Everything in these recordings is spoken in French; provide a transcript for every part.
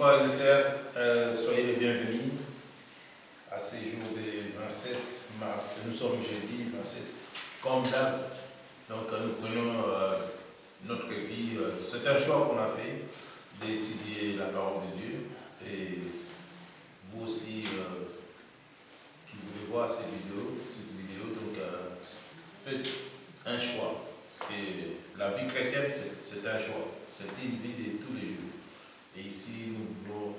frères et sœurs, soyez les bienvenus à ce jour du 27 mars. Nous sommes jeudi 27, comme d'hab. Donc nous prenons notre vie. C'est un choix qu'on a fait d'étudier la parole de Dieu. Et vous aussi, qui voulez voir cette vidéo, donc faites un choix. Parce que la vie chrétienne, c'est un choix. C'est une vie de tous les jours. Et ici, nous voulons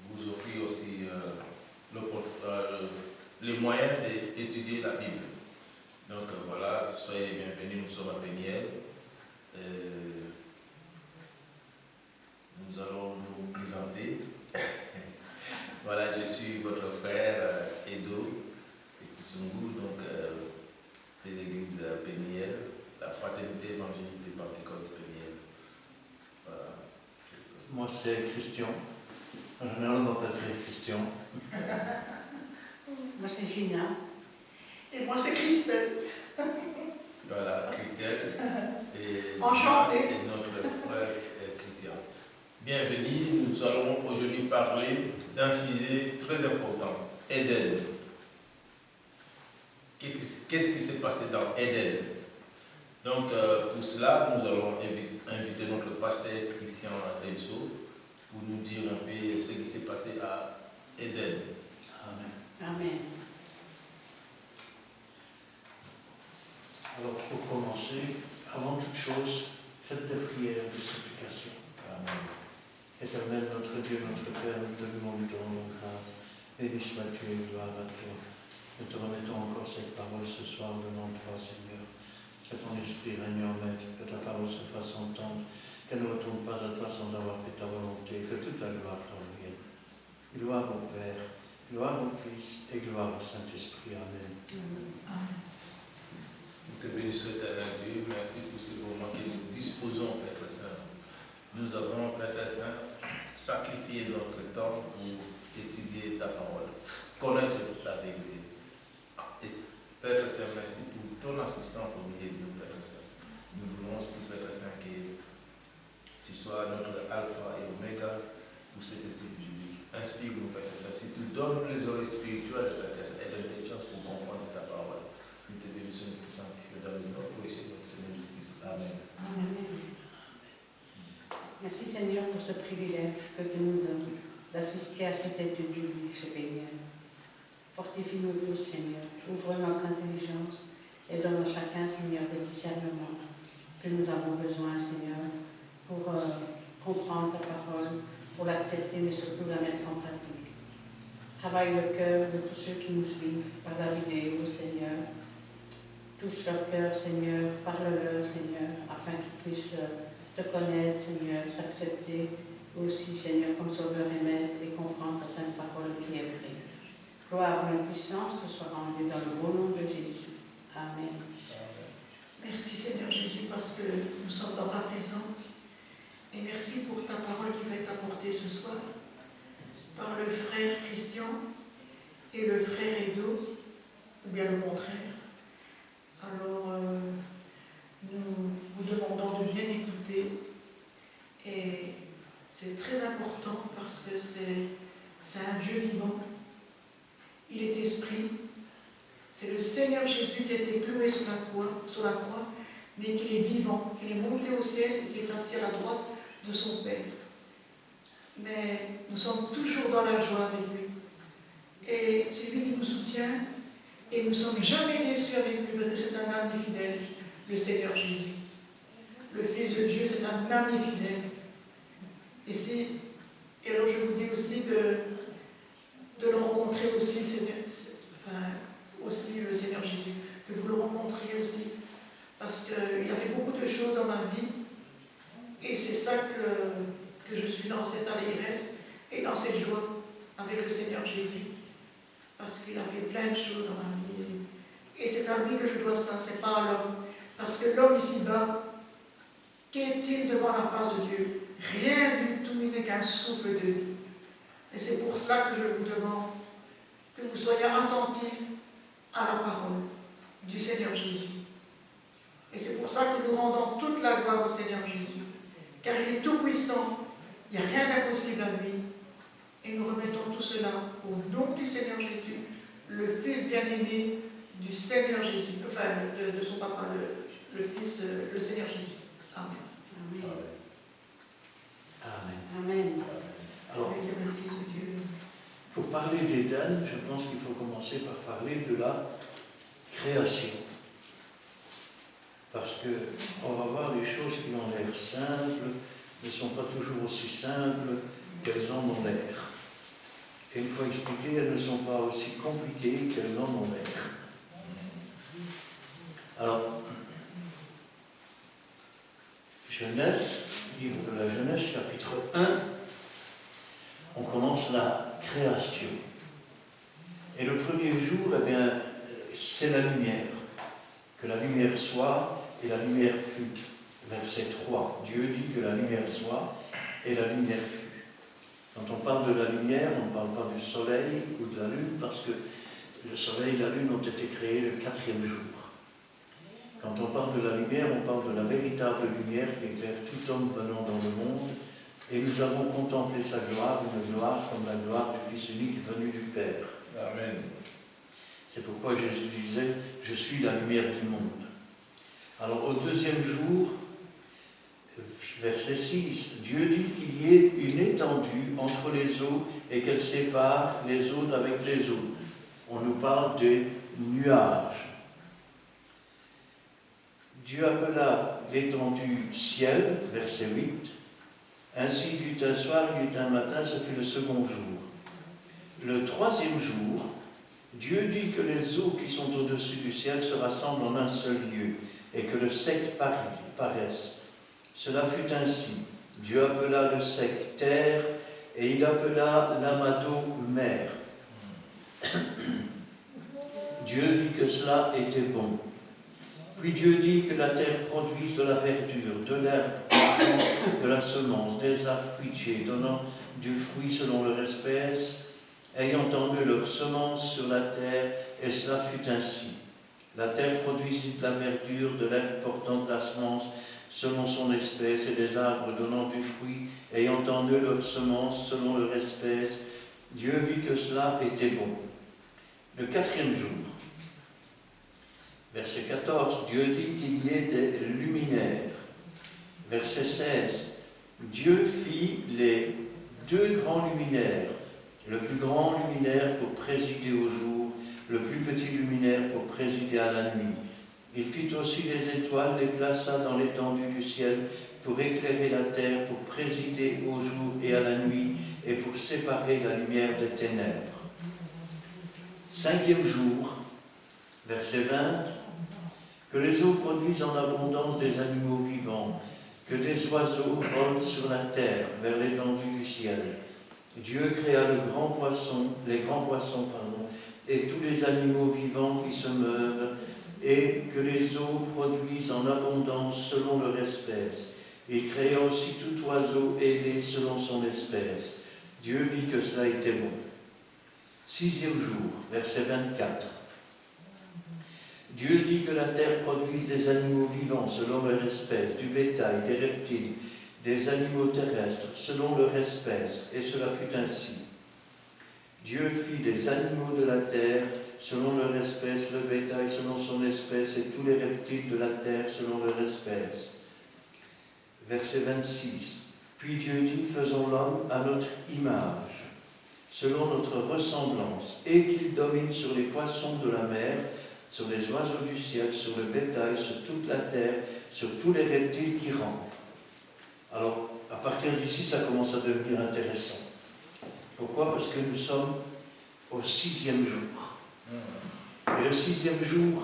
vous offrir aussi les moyens d'étudier la Bible. Donc voilà, soyez les bienvenus, nous sommes à Péniel. Nous allons nous présenter. Voilà, je suis votre frère Edo Ekisungou, donc de l'église Péniel, la fraternité évangélique des Pentecôtes de Péniel. Voilà. Moi c'est Christian. En général on m'appelle frère Christian. Moi c'est Gina. Et moi c'est Christelle. Voilà, Christelle. Et Enchantée. Et notre frère Christian. Bienvenue, nous allons aujourd'hui parler d'un sujet très important, Éden. Qu'est-ce qui s'est passé dans Éden? Donc, pour cela, nous allons inviter notre pasteur Christian Delso pour nous dire un peu ce qui s'est passé à Éden. Amen. Amen. Alors pour commencer, avant toute chose, faites des prières de supplication. Amen. Éternel, notre Dieu, notre Père, nous te demandons nos grâce. Béni sois-tu et gloire à toi. Nous te remettons encore cette parole ce soir au nom de toi, Seigneur. Que ton esprit règne en maître, que ta parole se fasse entendre, qu'elle ne retourne pas à toi sans avoir fait ta volonté, que toute la gloire t'en revienne. Gloire au Père, gloire au Fils et gloire au Saint-Esprit. Amen. Amen. Nous te bénissons, éternel Dieu. Merci pour ce moment que nous disposons, Père Saint. Nous avons, Père Saint, sacrifié notre temps pour étudier ta parole, connaître la vérité. Et Père Saint, merci pour ton assistance au milieu de nous, Père Saint. Nous voulons aussi, Père Saint, que tu sois notre alpha et oméga pour cette étude biblique. Inspire-nous, Père Saint. Si tu donnes les oreilles spirituelles, Père Saint, et l'intelligence pour comprendre ta parole, nous te bénissons, nous te sanctifions dans le nom de notre Seigneur Jésus-Christ. Amen. Amen. Merci Seigneur pour ce privilège que tu nous donnes d'assister à cette étude biblique chez Péniel. Fortifie-nous tous, Seigneur. Ouvre notre intelligence et donne à chacun, Seigneur, le discernement que nous avons besoin, Seigneur, pour comprendre ta parole, pour l'accepter, mais surtout la mettre en pratique. Travaille le cœur de tous ceux qui nous suivent par la vidéo, Seigneur. Touche leur cœur, Seigneur. Parle-leur, Seigneur, afin qu'ils puissent te connaître, Seigneur, t'accepter aussi, Seigneur, comme sauveur et maître et comprendre ta sainte parole qui est vraie. Gloire et puissance te soit rendue dans le beau nom de Jésus. Amen. Merci Seigneur Jésus parce que nous sommes dans ta présence. Et merci pour ta parole qui va être apportée ce soir par le frère Christian et le frère Edo, ou bien le contraire. Alors, nous vous demandons de bien écouter. Et c'est très important parce que c'est un Dieu vivant. Il est esprit. C'est le Seigneur Jésus qui a été cloué sur la croix, mais qu'il est vivant, qu'il est monté au ciel et qu'il est assis à la droite de son Père. Mais nous sommes toujours dans la joie avec lui. Et c'est lui qui nous soutient et nous ne sommes jamais déçus avec lui parce que c'est un ami fidèle, le Seigneur Jésus. Le Fils de Dieu, c'est un ami fidèle. Et alors je vous dis aussi de le rencontrer aussi, aussi le Seigneur Jésus, que vous le rencontriez aussi, parce qu'il a fait beaucoup de choses dans ma vie, et c'est ça que je suis dans cette allégresse et dans cette joie avec le Seigneur Jésus, parce qu'il a fait plein de choses dans ma vie, et c'est à lui que je dois ça, c'est pas à l'homme, parce que l'homme ici-bas, qu'est-il devant la face de Dieu? Rien du tout, il n'est qu'un souffle de vie. Et c'est pour cela que je vous demande que vous soyez attentifs à la parole du Seigneur Jésus. Et c'est pour ça que nous rendons toute la gloire au Seigneur Jésus. Car il est tout puissant, Il n'y a rien d'impossible à lui. Et nous remettons tout cela au nom du Seigneur Jésus, le Fils bien-aimé du Seigneur Jésus, enfin de son papa, le Fils, le Seigneur Jésus. Amen. Amen. Amen. Amen. Alors, Amen, le Fils de Dieu. pour parler d'Éden, je pense qu'il faut commencer par parler de la création. Parce qu'on va voir les choses qui ont l'air simples, ne sont pas toujours aussi simples qu'elles en ont l'air. Et une fois expliquées, elles ne sont pas aussi compliquées qu'elles en ont l'air. Alors, Genèse, livre de la Genèse, chapitre 1, on commence la création. Et le premier jour, eh bien, c'est la lumière. Que la lumière soit, et la lumière fut. Verset 3. Dieu dit que la lumière soit, et la lumière fut. Quand on parle de la lumière, on ne parle pas du soleil ou de la lune, parce que le soleil et la lune ont été créés le 4e jour. Quand on parle de la lumière, on parle de la véritable lumière qui éclaire tout homme venant dans le monde, et nous avons contemplé sa gloire, une gloire comme la gloire du Fils unique venu du Père. Amen. C'est pourquoi Jésus disait « Je suis la lumière du monde ». Alors au 2e jour, verset 6, Dieu dit qu'il y ait une étendue entre les eaux et qu'elle sépare les eaux d'avec les eaux. On nous parle des nuages. Dieu appela l'étendue ciel, verset 8. Ainsi il y eut un soir, il y eut un matin, ce fut le 2e jour. Le 3e jour, Dieu dit que les eaux qui sont au-dessus du ciel se rassemblent en un seul lieu et que le sec paraisse. Cela fut ainsi. Dieu appela le sec terre et il appela l'amas d'eau mer. Dieu dit que cela était bon. Puis Dieu dit que la terre produise de la verdure, de l'herbe, de la semence, des arbres fruitiers, donnant du fruit selon leur espèce, ayant en eux leur semence sur la terre, et cela fut ainsi. La terre produisit de la verdure, de l'herbe portant de la semence selon son espèce, et des arbres donnant du fruit, ayant en eux leur semence selon leur espèce. Dieu vit que cela était bon. Le 4e jour, verset 14, Dieu dit qu'il y ait des luminaires. Verset 16, Dieu fit les 2 grands luminaires, le plus grand luminaire pour présider au jour, le plus petit luminaire pour présider à la nuit. Il fit aussi les étoiles, les plaça dans l'étendue du ciel pour éclairer la terre, pour présider au jour et à la nuit, et pour séparer la lumière des ténèbres. 5e jour, verset 20, que les eaux produisent en abondance des animaux vivants, que des oiseaux volent sur la terre vers l'étendue du ciel. Dieu créa les grands poissons, et tous les animaux vivants qui se meuvent, et que les eaux produisent en abondance selon leur espèce. Il créa aussi tout oiseau ailé selon son espèce. Dieu vit que cela était bon. 6e jour, verset 24. Dieu dit que la terre produise des animaux vivants selon leur espèce, du bétail, des reptiles, des animaux terrestres selon leur espèce, et cela fut ainsi. Dieu fit des animaux de la terre selon leur espèce, le bétail selon son espèce, et tous les reptiles de la terre selon leur espèce. Verset 26. Puis Dieu dit, faisons l'homme à notre image, selon notre ressemblance, et qu'il domine sur les poissons de la mer, sur les oiseaux du ciel, sur le bétail, sur toute la terre, sur tous les reptiles qui rampent. Alors, à partir d'ici, ça commence à devenir intéressant. Pourquoi? Parce que nous sommes au 6e jour. Et le 6e jour,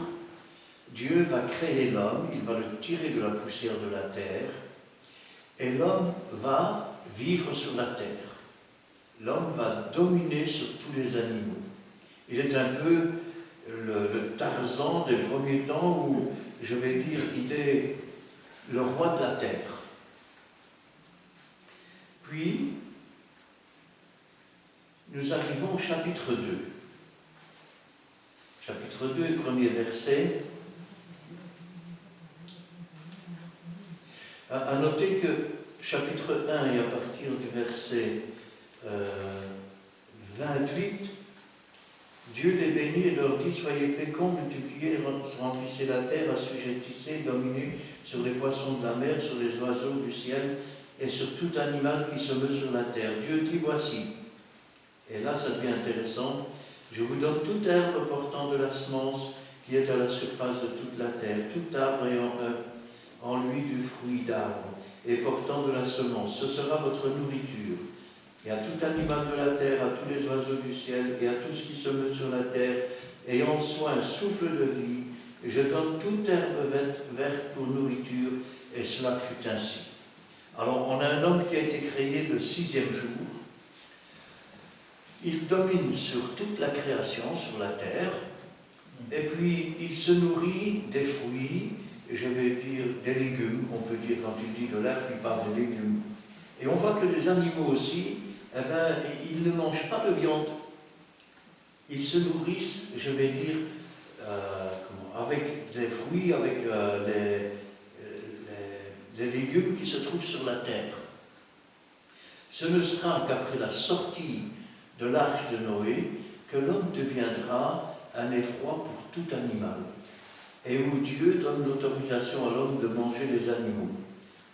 Dieu va créer l'homme, il va le tirer de la poussière de la terre, et l'homme va vivre sur la terre. L'homme va dominer sur tous les animaux. Il est un peu le Tarzan des premiers temps où, je vais dire, il est le roi de la terre. Puis, nous arrivons au chapitre 2. Chapitre 2, premier verset. À noter que chapitre 1 et à partir du verset 28, Dieu les bénit et leur dit: soyez féconds, multipliez, remplissez la terre, assujettissez, dominez sur les poissons de la mer, sur les oiseaux du ciel et sur tout animal qui se meut sur la terre. Dieu dit: voici. Et là, ça devient intéressant. Je vous donne toute herbe portant de la semence qui est à la surface de toute la terre, tout arbre ayant en lui du fruit d'arbre et portant de la semence. Ce sera votre nourriture. Et à tout animal de la terre, à tous les oiseaux du ciel, et à tout ce qui se meut sur la terre, ayant soin un souffle de vie, et je donne toute herbe verte pour nourriture, et cela fut ainsi. Alors, on a un homme qui a été créé le 6e jour. Il domine sur toute la création, sur la terre, et puis il se nourrit des fruits, je vais dire des légumes, on peut dire quand il dit de l'herbe, il parle de légumes. Et on voit que les animaux aussi, eh ben, ils ne mangent pas de viande. Ils se nourrissent, je vais dire, avec des fruits, avec les légumes qui se trouvent sur la terre. Ce ne sera qu'après la sortie de l'arche de Noé que l'homme deviendra un effroi pour tout animal, et où Dieu donne l'autorisation à l'homme de manger les animaux.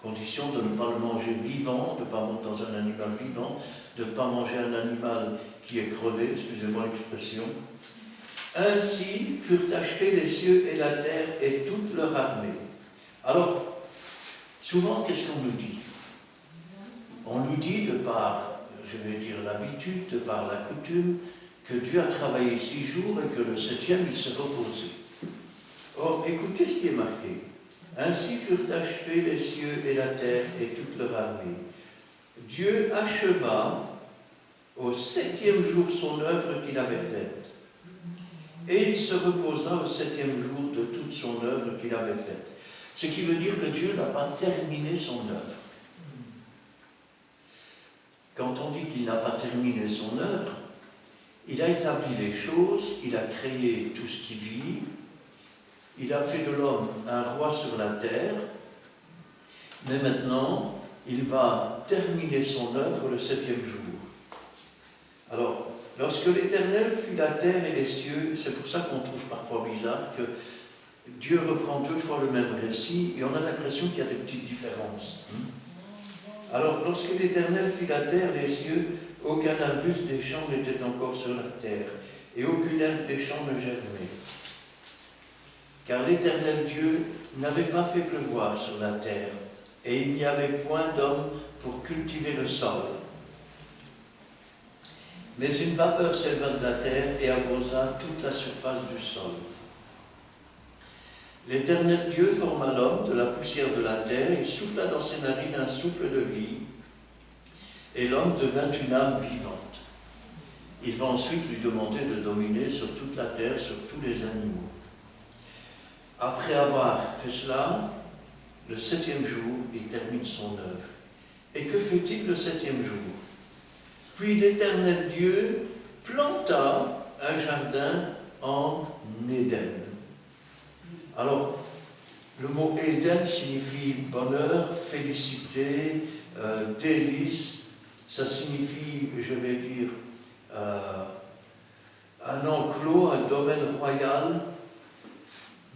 Condition de ne pas le manger vivant, de ne pas manger dans un animal vivant, de ne pas manger un animal qui est crevé, excusez-moi l'expression. Ainsi furent achevés les cieux et la terre et toute leur armée. Alors, souvent, qu'est-ce qu'on nous dit? On nous dit, de par, je vais dire, l'habitude, de par la coutume, que Dieu a travaillé 6 jours et que le 7e, il se reposait. Or, écoutez ce qui est marqué. Ainsi furent achevés les cieux et la terre et toute leur armée. Dieu acheva au 7e jour son œuvre qu'il avait faite. Et il se reposa au 7e jour de toute son œuvre qu'il avait faite. Ce qui veut dire que Dieu n'a pas terminé son œuvre. Quand on dit qu'il n'a pas terminé son œuvre, il a établi les choses, il a créé tout ce qui vit, il a fait de l'homme un roi sur la terre, mais maintenant, il va terminer son œuvre le 7e jour. Alors, lorsque l'Éternel fit la terre et les cieux, c'est pour ça qu'on trouve parfois bizarre que Dieu reprend 2 fois le même récit et on a l'impression qu'il y a des petites différences. Alors, lorsque l'Éternel fit la terre et les cieux, aucun arbuste des champs n'était encore sur la terre et aucune herbe des champs ne germait. Car l'Éternel Dieu n'avait pas fait pleuvoir sur la terre, et il n'y avait point d'homme pour cultiver le sol. Mais une vapeur s'éleva de la terre et arrosa toute la surface du sol. L'Éternel Dieu forma l'homme de la poussière de la terre, il souffla dans ses narines un souffle de vie, et l'homme devint une âme vivante. Il va ensuite lui demander de dominer sur toute la terre, sur tous les animaux. Après avoir fait cela, le 7e jour, il termine son œuvre. Et que fait-il le 7e jour? Puis l'Éternel Dieu planta un jardin en Éden. Alors, le mot Éden signifie bonheur, félicité, délice. Ça signifie, je vais dire, un enclos, un domaine royal.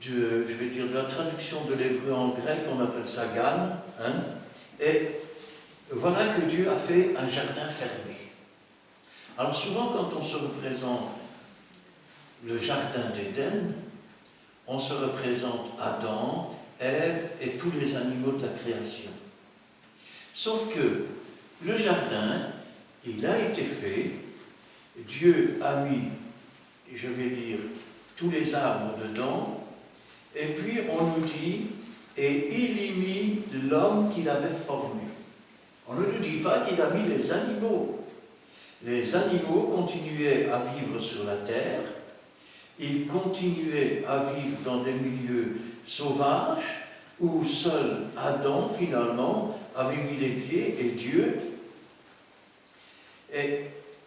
Je vais dire, de la traduction de l'hébreu en grec, on appelle ça Gan. Hein? Et voilà que Dieu a fait un jardin fermé. Alors souvent, quand on se représente le jardin d'Éden, on se représente Adam, Ève et tous les animaux de la création. Sauf que le jardin, il a été fait, Dieu a mis, je vais dire, tous les arbres dedans, et puis on nous dit, et il y mit l'homme qu'il avait formé. On ne nous dit pas qu'il a mis les animaux. Les animaux continuaient à vivre sur la terre, ils continuaient à vivre dans des milieux sauvages, où seul Adam, finalement, avait mis les pieds, et Dieu. Et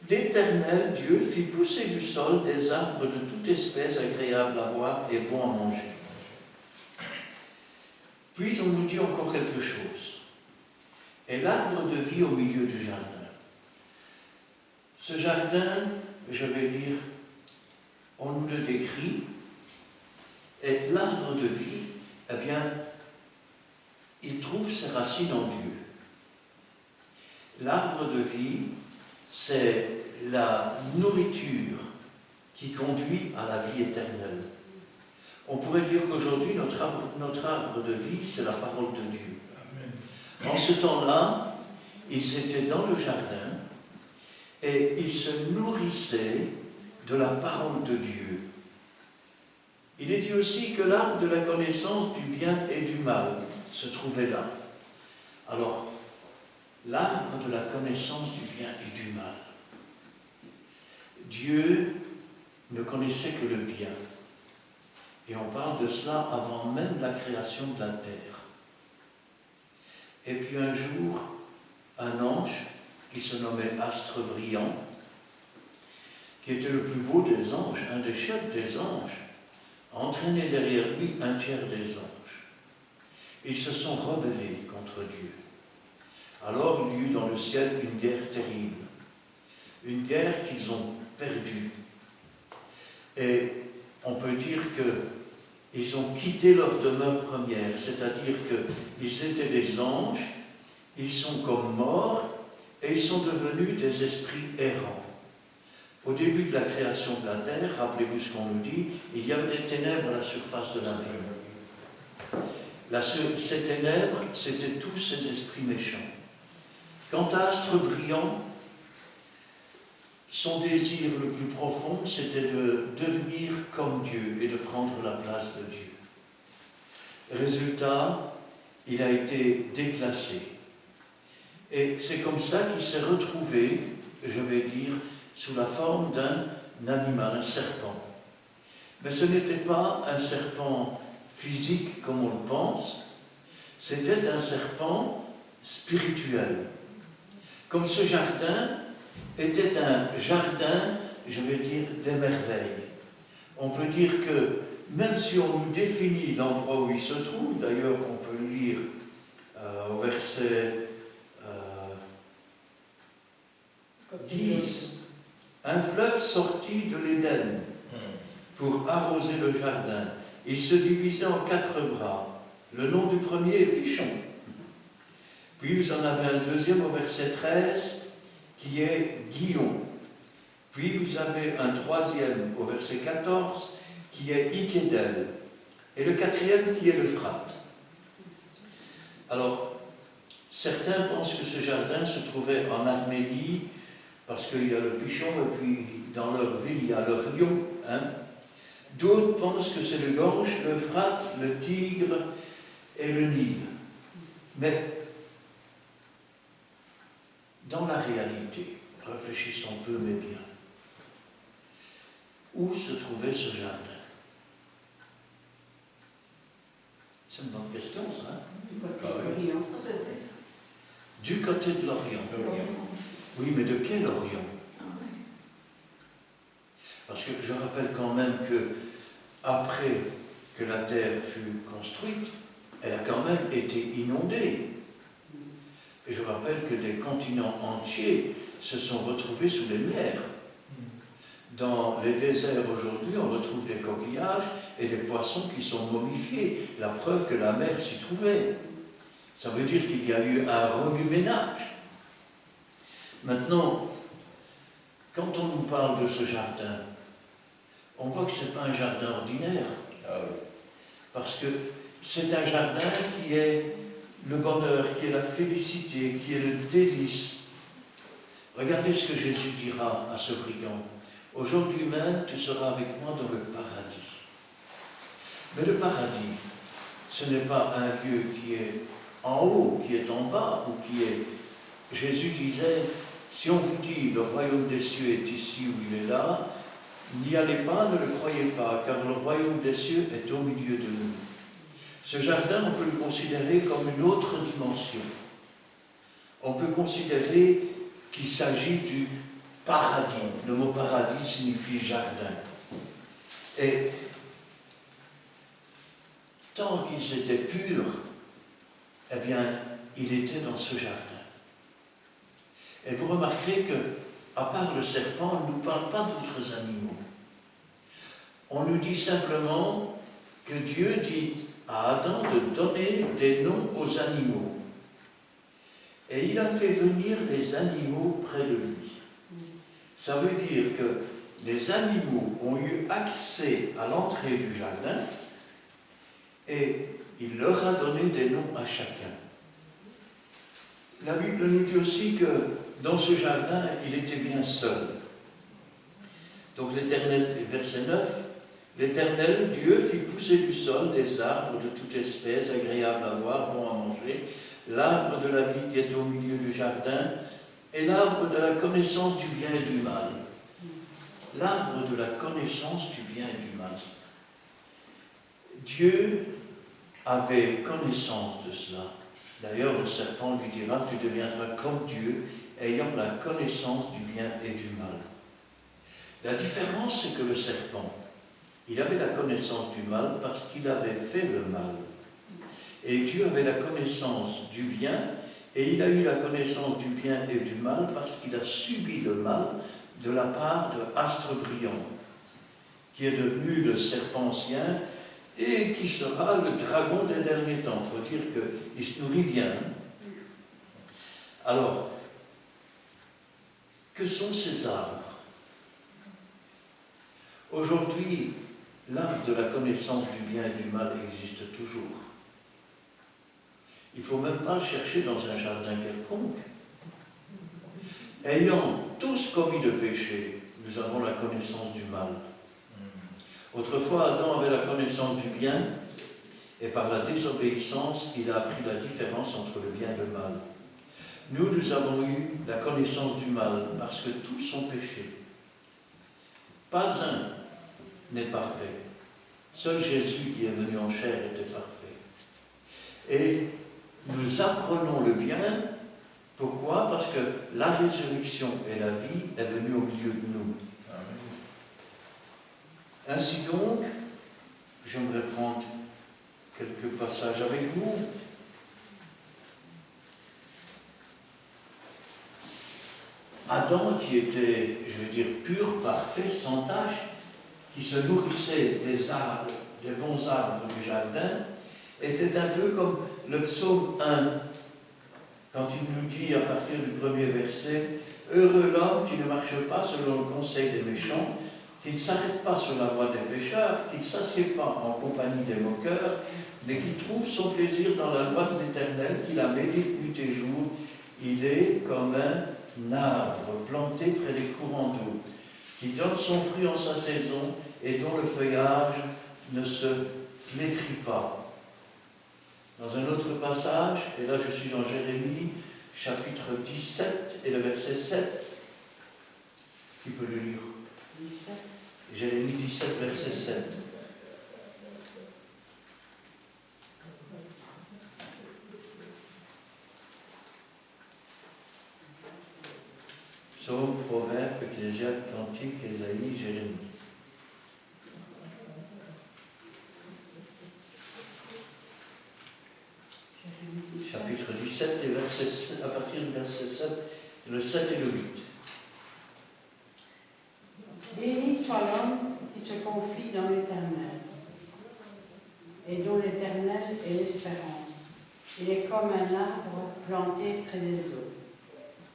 l'Éternel Dieu fit pousser du sol des arbres de toute espèce agréables à voir et bons à manger. Puis on nous dit encore quelque chose. et l'arbre de vie au milieu du jardin. Ce jardin, je vais dire, on nous le décrit, et l'arbre de vie, eh bien, il trouve ses racines en Dieu. L'arbre de vie, c'est la nourriture qui conduit à la vie éternelle. On pourrait dire qu'aujourd'hui, notre arbre de vie, c'est la parole de Dieu. Amen. En ce temps-là, ils étaient dans le jardin et ils se nourrissaient de la parole de Dieu. Il est dit aussi que l'arbre de la connaissance du bien et du mal se trouvait là. Alors, l'arbre de la connaissance du bien et du mal. Dieu ne connaissait que le bien. Et on parle de cela avant même la création de la terre. Et puis un jour, un ange qui se nommait Astre Brillant, qui était le plus beau des anges, un des chefs des anges, a entraîné derrière lui un tiers des anges. Ils se sont rebellés contre Dieu. Alors il y eut dans le ciel une guerre terrible, une guerre qu'ils ont perdue. Et on peut dire qu'ils ont quitté leur demeure première, c'est-à-dire qu'ils étaient des anges, ils sont comme morts et ils sont devenus des esprits errants. Au début de la création de la terre, rappelez-vous ce qu'on nous dit, il y avait des ténèbres à la surface de la vie. Ces ténèbres, c'était tous ces esprits méchants. Quant à Astre Brillant, son désir le plus profond, c'était de devenir comme Dieu et de prendre la place de Dieu. Résultat, il a été déclassé. Et c'est comme ça qu'il s'est retrouvé, je vais dire, sous la forme d'un animal, un serpent. Mais ce n'était pas un serpent physique comme on le pense, c'était un serpent spirituel. Comme ce jardin était un jardin, je vais dire, des merveilles. On peut dire que, même si on nous définit l'endroit où il se trouve, d'ailleurs on peut lire au verset 10, un fleuve sortit de l'Éden pour arroser le jardin. Il se divisait en 4 bras. Le nom du premier est Pichon. Puis vous en avez un deuxième au verset 13 qui est Guillon. Puis vous avez un troisième au verset 14 qui est Ikédel. Et le quatrième qui est l'Euphrate. Alors, certains pensent que ce jardin se trouvait en Arménie parce qu'il y a le Pichon et puis dans leur ville il y a le Rion. Hein. D'autres pensent que c'est le Gange, l'Euphrate, le Tigre et le Nil. Mais dans la réalité, réfléchissons peu mais bien, où se trouvait ce jardin? C'est une bonne question, ça. Du côté de l'Orient. Oui, mais de quel Orient? Parce que je rappelle quand même que, après que la terre fut construite, elle a quand même été inondée. Et je rappelle que des continents entiers se sont retrouvés sous les mers. Dans les déserts aujourd'hui, on retrouve des coquillages et des poissons qui sont momifiés. La preuve que la mer s'y trouvait. Ça veut dire qu'il y a eu un remue-ménage. Maintenant, quand on nous parle de ce jardin, on voit que ce n'est pas un jardin ordinaire. Parce que c'est un jardin qui est le bonheur, qui est la félicité, qui est le délice. Regardez ce que Jésus dira à ce brigand. Aujourd'hui même, tu seras avec moi dans le paradis. Mais le paradis, ce n'est pas un lieu qui est en haut, qui est en bas, ou qui est... Jésus disait, si on vous dit le royaume des cieux est ici ou il est là, n'y allez pas, ne le croyez pas, car le royaume des cieux est au milieu de nous. Ce jardin, on peut le considérer comme une autre dimension. On peut considérer qu'il s'agit du paradis. Le mot paradis signifie jardin. Et tant qu'ils étaient purs, eh bien, il était dans ce jardin. Et vous remarquerez que, à part le serpent, on ne nous parle pas d'autres animaux. On nous dit simplement que Dieu dit à Adam de donner des noms aux animaux. Et il a fait venir les animaux près de lui. Ça veut dire que les animaux ont eu accès à l'entrée du jardin et il leur a donné des noms à chacun. La Bible nous dit aussi que dans ce jardin, il était bien seul. Donc l'Éternel, verset 9, l'Éternel, Dieu, fit pousser du sol des arbres de toute espèce, agréables à voir, bons à manger, l'arbre de la vie qui est au milieu du jardin, et l'arbre de la connaissance du bien et du mal. L'arbre de la connaissance du bien et du mal. Dieu avait connaissance de cela. D'ailleurs, le serpent lui dira, tu deviendras comme Dieu, ayant la connaissance du bien et du mal. La différence, c'est que le serpent, il avait la connaissance du mal parce qu'il avait fait le mal. Et Dieu avait la connaissance du bien, et il a eu la connaissance du bien et du mal parce qu'il a subi le mal de la part de Astre Brillant, qui est devenu le serpent ancien et qui sera le dragon des derniers temps. Il faut dire qu'il se nourrit bien. Alors, que sont ces arbres? Aujourd'hui, l'arbre de la connaissance du bien et du mal existe toujours. Il ne faut même pas le chercher dans un jardin quelconque. Ayant tous commis le péché, nous avons la connaissance du mal. Autrefois, Adam avait la connaissance du bien, et par la désobéissance, il a appris la différence entre le bien et le mal. Nous avons eu la connaissance du mal, parce que tous sont péchés. Pas un n'est parfait. Seul Jésus qui est venu en chair était parfait. Et nous apprenons le bien. Pourquoi? Parce que la résurrection et la vie est venue au milieu de nous. Ainsi donc, j'aimerais prendre quelques passages avec vous. Adam, qui était, je veux dire, pur, parfait, sans tache, qui se nourrissait des arbres, des bons arbres du jardin, était un peu comme le psaume 1, quand il nous dit à partir du premier verset, « Heureux l'homme qui ne marche pas selon le conseil des méchants, qui ne s'arrête pas sur la voie des pécheurs, qui ne s'assied pas en compagnie des moqueurs, mais qui trouve son plaisir dans la loi de l'Éternel, qui la médite nuit et jour. Il est comme un arbre planté près des courants d'eau, qui donne son fruit en sa saison et dont le feuillage ne se flétrit pas. » Dans un autre passage, et là je suis dans Jérémie, chapitre 17 et le verset 7, qui peut le lire? 17. Jérémie 17, verset 7. Psaume, Proverbe, Ecclésiaste, Cantique, Ésaïe, Jérémie. Chapitre 17 et verset 7, à partir du verset 7, le 7 et le 8. Béni soit l'homme qui se confie dans l'Éternel, et dont l'Éternel est l'espérance. Il est comme un arbre planté près des eaux,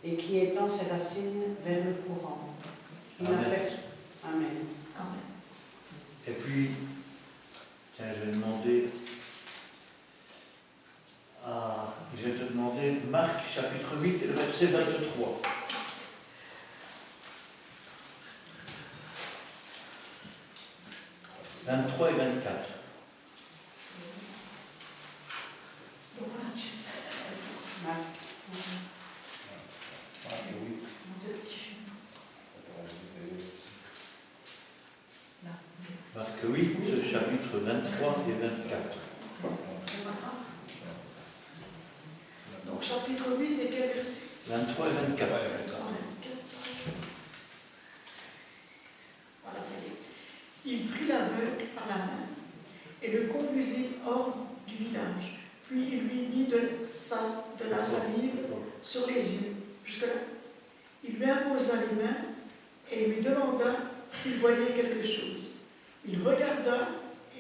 et qui étend ses racines vers le courant. Amen. Amen. Amen. Et puis, tiens, je vais te demander Marc, chapitre 8, et le verset 23. « 23 et 24. Marc. Marc 8, chapitre 23 et 24. Donc, chapitre 8, et quel verset? 23 et 24. Voilà, ça y est. Il prit l'aveugle par la main et le conduisit hors du village. Puis il lui mit de la salive sur les yeux. Jusque-là? Il lui imposa les mains et lui demanda s'il voyait quelque chose. Il regarda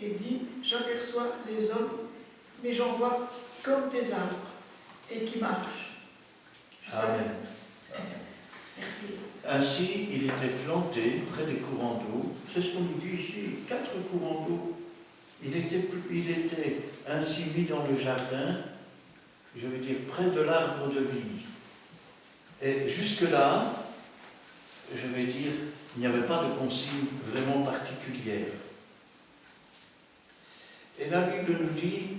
et dit, j'aperçois les hommes, mais j'en vois comme des arbres, et qui marchent. Amen. Merci. Ainsi, il était planté près des courants d'eau. C'est ce qu'on nous dit ici, 4 courants d'eau. Il était ainsi mis dans le jardin, je veux dire, près de l'arbre de vie. Et jusque-là, je vais dire, il n'y avait pas de consigne vraiment particulière. Et la Bible nous dit,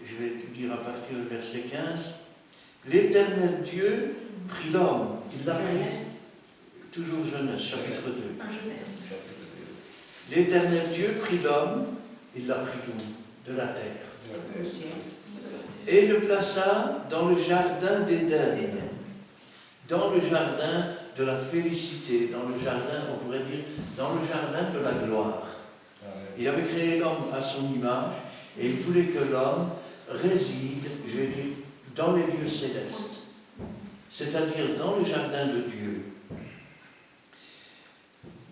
je vais dire à partir du verset 15, l'Éternel Dieu prit l'homme, il l'a pris. Toujours Genèse, chapitre 2. L'Éternel Dieu prit l'homme, il l'a pris d'où? De la terre. Et le plaça dans le jardin d'Éden, dans le jardin de la félicité, dans le jardin, on pourrait dire, dans le jardin de la gloire. Il avait créé l'homme à son image et il voulait que l'homme réside, je vais dire, dans les lieux célestes, c'est-à-dire dans le jardin de Dieu.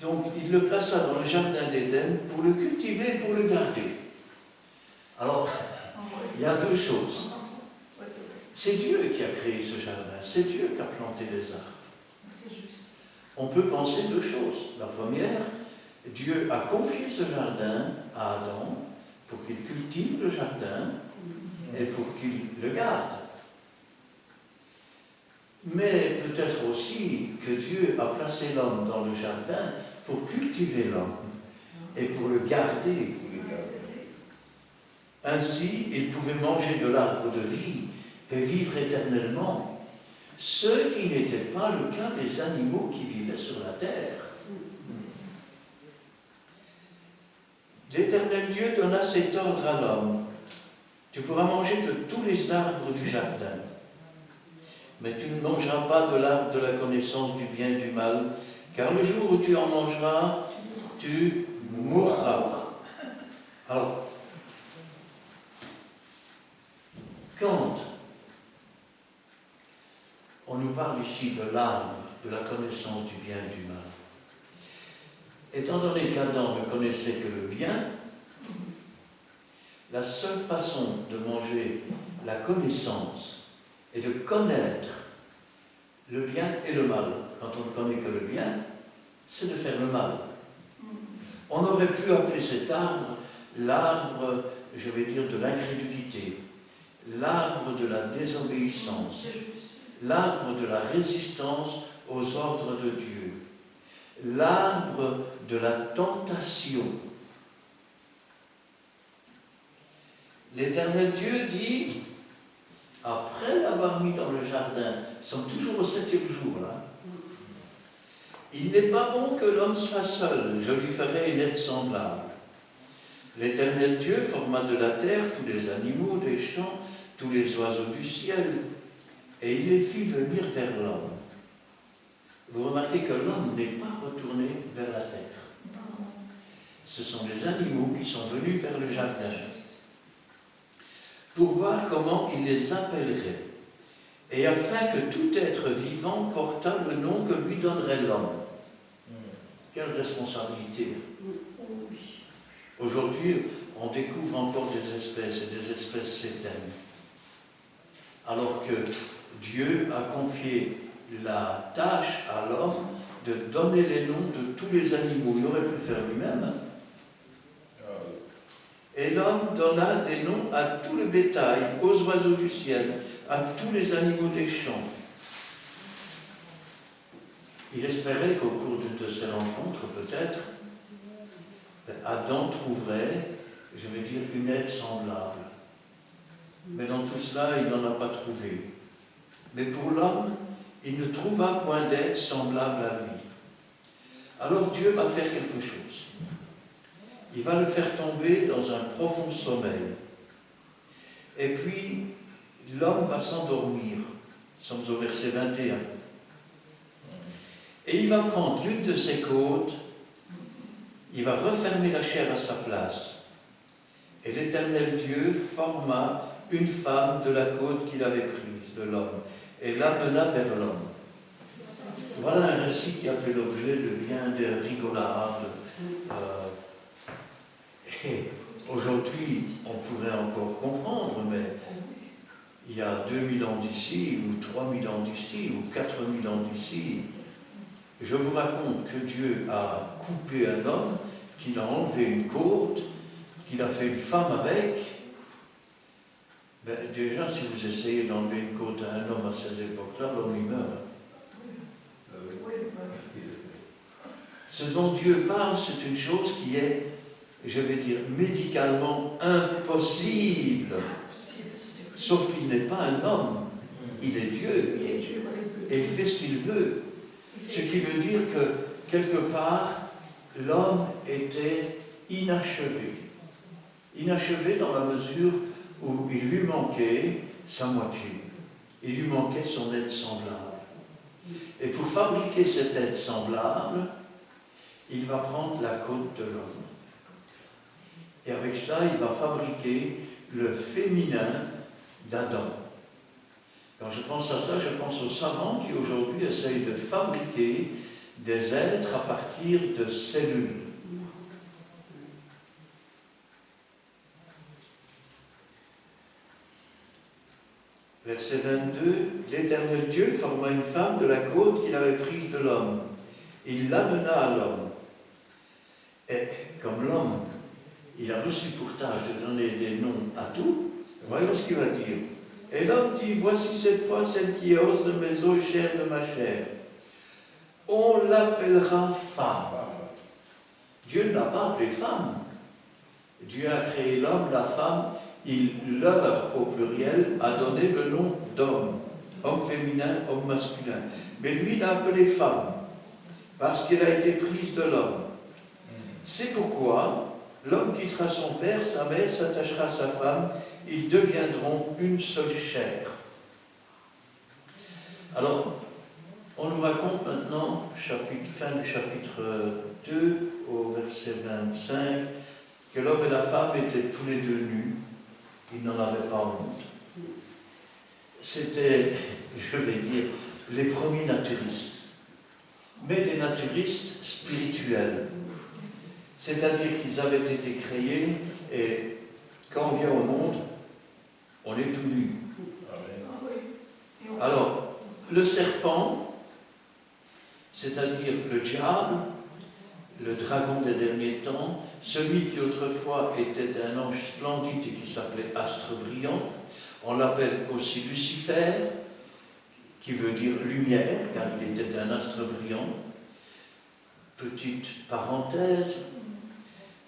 Donc il le plaça dans le jardin d'Éden pour le cultiver et pour le garder. Alors, il y a 2 choses. C'est Dieu qui a créé ce jardin, c'est Dieu qui a planté les arbres. On peut penser 2 choses. La première, Dieu a confié ce jardin à Adam pour qu'il cultive le jardin et pour qu'il le garde. Mais peut-être aussi que Dieu a placé l'homme dans le jardin pour cultiver l'homme et pour le garder. Ainsi, il pouvait manger de l'arbre de vie et vivre éternellement, ce qui n'était pas le cas des animaux qui vivaient sur la terre. L'Éternel Dieu donna cet ordre à l'homme. Tu pourras manger de tous les arbres du jardin, mais tu ne mangeras pas de l'arbre de la connaissance du bien et du mal, car le jour où tu en mangeras, tu mourras. Alors, quand on nous parle ici de l'arbre de la connaissance du bien et du mal, étant donné qu'Adam ne connaissait que le bien, la seule façon de manger la connaissance et de connaître le bien et le mal, quand on ne connaît que le bien, c'est de faire le mal. On aurait pu appeler cet arbre l'arbre, je vais dire, de l'incrédulité, l'arbre de la désobéissance, l'arbre de la résistance aux ordres de Dieu, l'arbre de la tentation. L'Éternel Dieu dit, après l'avoir mis dans le jardin, nous sommes toujours au 7e jour là, il n'est pas bon que l'homme soit seul, je lui ferai une aide semblable. L'Éternel Dieu forma de la terre tous les animaux des champs, tous les oiseaux du ciel, et il les fit venir vers l'homme. Vous remarquez que l'homme n'est pas retourné vers la terre. Ce sont les animaux qui sont venus vers le jardin pour voir comment il les appellerait, et afin que tout être vivant portât le nom que lui donnerait l'homme. Quelle responsabilité! Aujourd'hui, on découvre encore des espèces, et des espèces s'éteignent. Alors que Dieu a confié la tâche à l'homme de donner les noms de tous les animaux. Il aurait pu le faire lui-même. Et l'homme donna des noms à tout le bétail, aux oiseaux du ciel, à tous les animaux des champs. Il espérait qu'au cours d'une de ces rencontres, peut-être, Adam trouverait, je vais dire, une aide semblable. Mais dans tout cela, il n'en a pas trouvé. Mais pour l'homme, il ne trouva point d'aide semblable à lui. Alors Dieu va faire quelque chose. Il va le faire tomber dans un profond sommeil. Et puis, l'homme va s'endormir. Nous sommes au verset 21. Et il va prendre l'une de ses côtes, il va refermer la chair à sa place. Et l'Éternel Dieu forma une femme de la côte qu'il avait prise de l'homme et l'amena vers l'homme. voilà un récit qui a fait l'objet de bien de rigolades. Et aujourd'hui, on pourrait encore comprendre, mais il y a 2000 ans d'ici, ou 3000 ans d'ici, ou 4000 ans d'ici, je vous raconte que Dieu a coupé un homme, qu'il a enlevé une côte, qu'il a fait une femme avec. Ben, déjà, si vous essayez d'enlever une côte à un homme à ces époques-là, l'homme il meurt. Ce dont Dieu parle, c'est une chose qui est, je vais dire, médicalement impossible. Sauf qu'il n'est pas un homme, il est Dieu. Et il fait ce qu'il veut. Ce qui veut dire que, quelque part, l'homme était inachevé. Inachevé dans la mesure où il lui manquait sa moitié. Il lui manquait son être semblable. Et pour fabriquer cet être semblable, il va prendre la côte de l'homme. Et avec ça, il va fabriquer le féminin d'Adam. Quand je pense à ça, je pense aux savants qui aujourd'hui essayent de fabriquer des êtres à partir de cellules. Verset 22, l'Éternel Dieu forma une femme de la côte qu'il avait prise de l'homme. Il l'amena à l'homme. Et comme l'homme, il a reçu pour tâche de donner des noms à tout, voyons ce qu'il va dire. Et l'homme dit, voici cette fois celle qui est os de mes os et chair de ma chair. On l'appellera femme. Dieu ne l'a pas appelée femme. Dieu a créé l'homme, la femme, il leur, au pluriel, a donné le nom d'homme. Homme féminin, homme masculin. Mais lui, il l'a appelée femme, parce qu'elle a été prise de l'homme. C'est pourquoi l'homme quittera son père, sa mère, s'attachera à sa femme, ils deviendront une seule chair. Alors, on nous raconte maintenant, fin du chapitre 2, au verset 25, que l'homme et la femme étaient tous les deux nus, ils n'en avaient pas honte. C'était, je vais dire, les premiers naturistes, mais des naturistes spirituels. C'est-à-dire qu'ils avaient été créés et quand on vient au monde, on est tout nu. Alors, le serpent, c'est-à-dire le diable, le dragon des derniers temps, celui qui autrefois était un ange splendide et qui s'appelait astre brillant, on l'appelle aussi Lucifer, qui veut dire lumière, car il était un astre brillant. Petite parenthèse,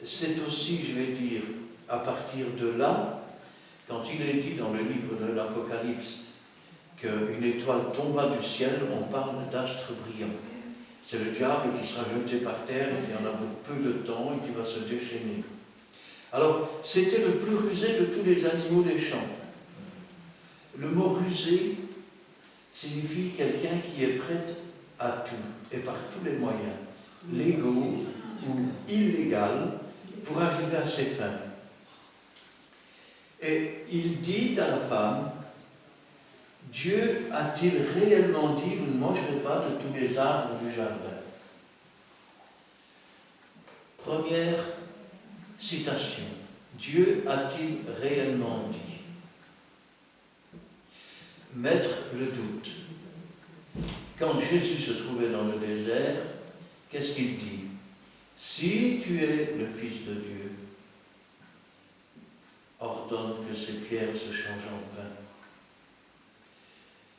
c'est aussi, je vais dire, à partir de là, quand il est dit dans le livre de l'Apocalypse qu'une étoile tomba du ciel, on parle d'astre brillant. C'est le diable qui sera jeté par terre et qui en a pour peu de temps et qui va se déchaîner. Alors, c'était le plus rusé de tous les animaux des champs. Le mot rusé signifie quelqu'un qui est prêt à tout et par tous les moyens, légaux ou illégaux, pour arriver à ses fins. Et il dit à la femme, Dieu a-t-il réellement dit, vous ne mangerez pas de tous les arbres du jardin? Première citation. Dieu a-t-il réellement dit? Mettre le doute. Quand Jésus se trouvait dans le désert, qu'est-ce qu'il dit? Si tu es le Fils de Dieu, ordonne que ces pierres se changent en pain.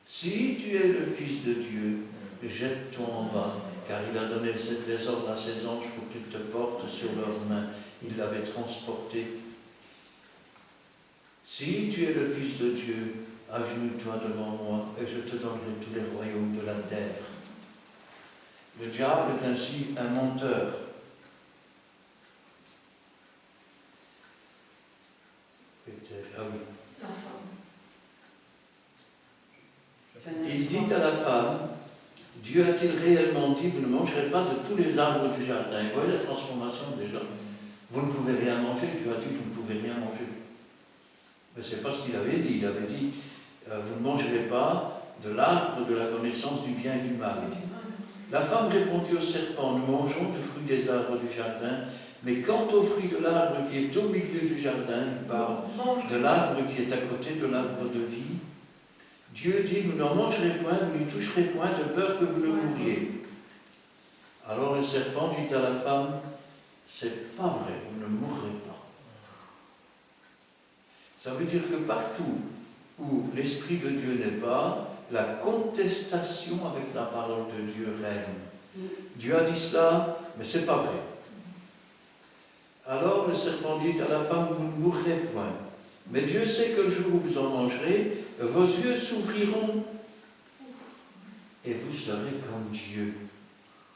Si tu es le Fils de Dieu, jette-toi en bas, car il a donné des ordres à ses anges pour qu'ils te portent sur leurs mains. Il l'avait transporté. Si tu es le Fils de Dieu, agenouille-toi devant moi, et je te donnerai tous les royaumes de la terre. Le diable est ainsi un menteur. Ah oui. Il dit à la femme, Dieu a-t-il réellement dit, vous ne mangerez pas de tous les arbres du jardin? Vous voyez la transformation déjà. Vous ne pouvez rien manger, Dieu a dit, vous ne pouvez rien manger. Mais ce n'est pas ce qu'il avait dit. Il avait dit, vous ne mangerez pas de l'arbre de la connaissance du bien et du mal. La femme répondit au serpent, nous mangeons du fruit des arbres du jardin, mais quant au fruit de l'arbre qui est au milieu du jardin, il parle de l'arbre qui est à côté de l'arbre de vie, Dieu dit, vous n'en mangerez point, vous n'y toucherez point, de peur que vous ne mouriez. Alors le serpent dit à la femme, c'est pas vrai, vous ne mourrez pas. Ça veut dire que partout où l'Esprit de Dieu n'est pas, la contestation avec la parole de Dieu règne. Dieu a dit cela, mais c'est pas vrai. Alors le serpent dit à la femme, vous ne mourrez point. Mais Dieu sait que le jour où vous en mangerez, vos yeux s'ouvriront et vous serez comme Dieu,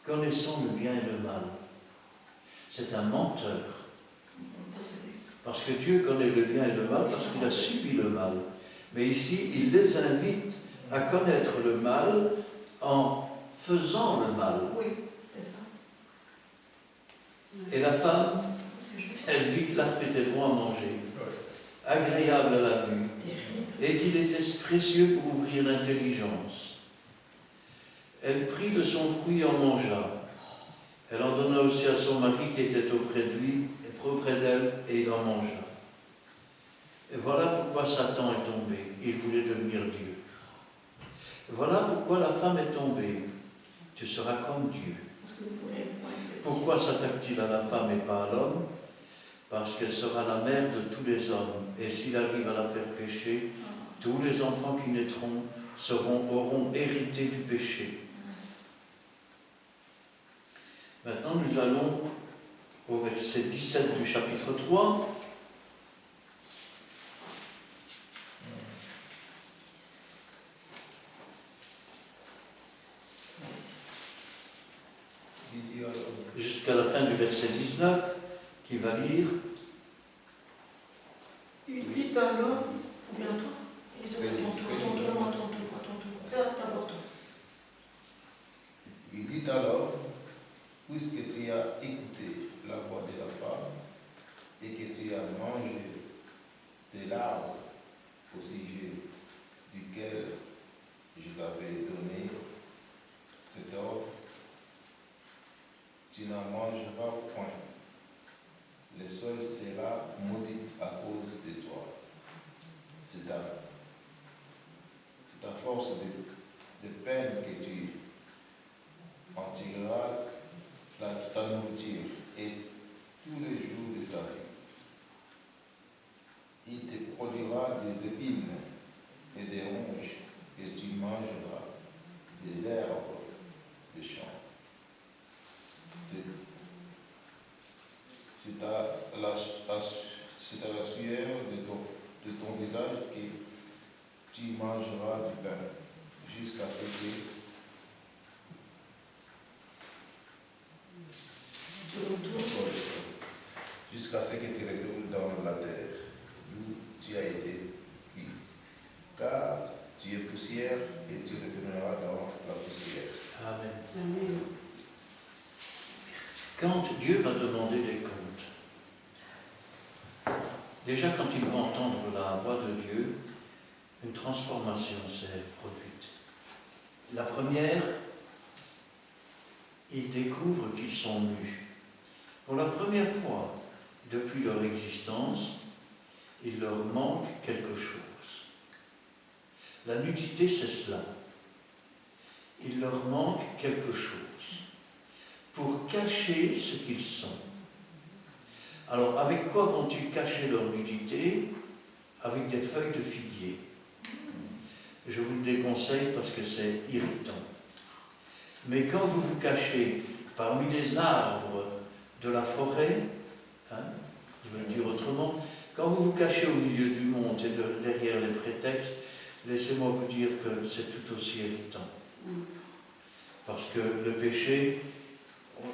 connaissant le bien et le mal. C'est un menteur. Parce que Dieu connaît le bien et le mal, parce qu'il a subi le mal. Mais ici, il les invite à connaître le mal en faisant le mal. Oui, c'est ça. Et la femme, elle vit que l'arbre était bon à manger, agréable à la vue, et qu'il était précieux pour ouvrir l'intelligence. Elle prit de son fruit et en mangea. Elle en donna aussi à son mari qui était auprès d'elle, et il en mangea. Et voilà pourquoi Satan est tombé. Il voulait devenir Dieu. Voilà pourquoi la femme est tombée. Tu seras comme Dieu. Pourquoi s'attaque-t-il à la femme et pas à l'homme? Parce qu'elle sera la mère de tous les hommes. Et s'il arrive à la faire pécher, tous les enfants qui naîtront auront hérité du péché. Maintenant, nous allons au verset 17 du chapitre 3. Jusqu'à la fin du verset 19, qui va lire. Il dit alors, ou bien toi, il dit Il dit alors, puisque tu as écouté la voix de la femme et que tu as mangé de l'arbre au sujet duquel je t'avais donné cet ordre, tu n'en mangeras point. Le sol sera maudit à cause de toi. C'est ta force de peine que tu en tireras ta nourriture et tous les jours de ta vie. Il te produira des épines et des ronges et tu mangeras de l'herbe des champs. C'est à la sueur de ton visage que tu mangeras du pain jusqu'à ce que tu retournes dans la terre d'où tu as été pris. Car tu es poussière et tu retourneras dans la poussière. Amen. Amen. Quand Dieu va demander des comptes, déjà quand il va entendre la voix de Dieu, une transformation s'est produite. La première, ils découvrent qu'ils sont nus. Pour la première fois depuis leur existence, il leur manque quelque chose. La nudité, c'est cela. Il leur manque quelque chose pour cacher ce qu'ils sont. Alors, avec quoi vont-ils cacher leur nudité? Avec des feuilles de figuier. Je vous le déconseille parce que c'est irritant. Mais quand vous vous cachez parmi les arbres de la forêt, je vais le dire autrement, quand vous vous cachez au milieu du monde et derrière les prétextes, laissez-moi vous dire que c'est tout aussi irritant. Parce que le péché,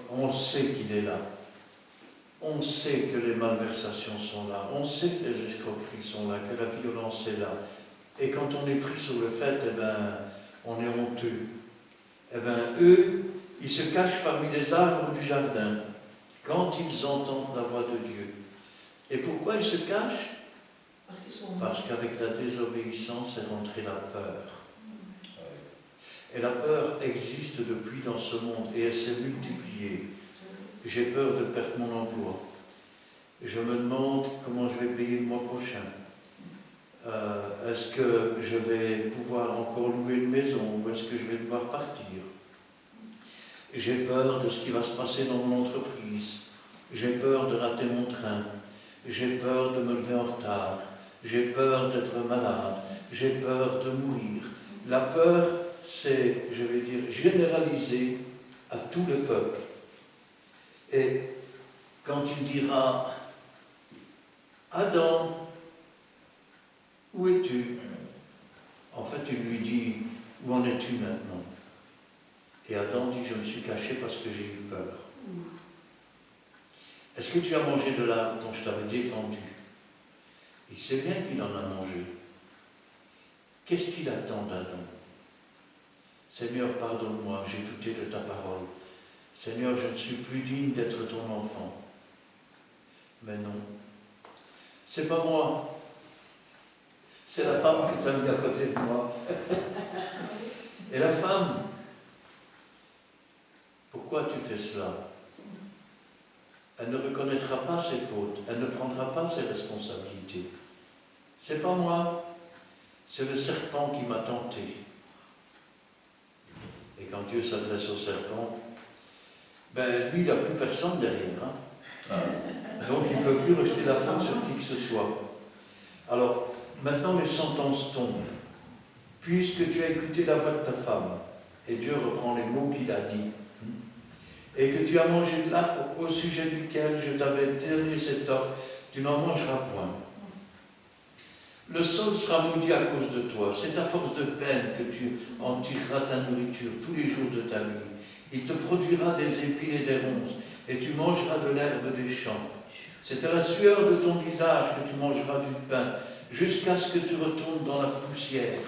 on sait qu'il est là. On sait que les malversations sont là. On sait que les escroqueries sont là, que la violence est là. Et quand on est pris sur le fait, on est honteux. Eux, ils se cachent parmi les arbres du jardin quand ils entendent la voix de Dieu. Et pourquoi ils se cachent? Parce qu'avec la désobéissance est rentrée la peur. Et la peur existe depuis dans ce monde et elle s'est multipliée. J'ai peur de perdre mon emploi. Je me demande comment je vais payer le mois prochain. Est-ce que je vais pouvoir encore louer une maison ou est-ce que je vais devoir partir? J'ai peur de ce qui va se passer dans mon entreprise. J'ai peur de rater mon train. J'ai peur de me lever en retard. J'ai peur d'être malade. J'ai peur de mourir. La peur, c'est, je vais dire, généralisé à tout le peuple. Et quand tu diras, Adam, où es-tu? En fait, tu lui dis, où en es-tu maintenant? Et Adam dit, je me suis caché parce que j'ai eu peur. Est-ce que tu as mangé de l'arbre dont je t'avais défendu? Il sait bien qu'il en a mangé. Qu'est-ce qu'il attend d'Adam? Seigneur, pardonne-moi, j'ai douté de ta parole. Seigneur, je ne suis plus digne d'être ton enfant. Mais non, c'est pas moi. C'est la femme que tu as mis à côté de moi. Et la femme, pourquoi tu fais cela? Elle ne reconnaîtra pas ses fautes, elle ne prendra pas ses responsabilités. C'est pas moi, c'est le serpent qui m'a tenté. Et quand Dieu s'adresse au serpent, ben lui, il n'a plus personne derrière. Hein. Donc il ne peut plus rejeter la faute sur qui que ce soit. Alors, maintenant les sentences tombent. Puisque tu as écouté la voix de ta femme, et Dieu reprend les mots qu'il a dit, et que tu as mangé de l'arbre au sujet duquel je t'avais donné cet ordre, tu n'en mangeras point. Le sol sera maudit à cause de toi. C'est à force de peine que tu en tireras ta nourriture tous les jours de ta vie. Il te produira des épines et des ronces, et tu mangeras de l'herbe des champs. C'est à la sueur de ton visage que tu mangeras du pain, jusqu'à ce que tu retournes dans la poussière.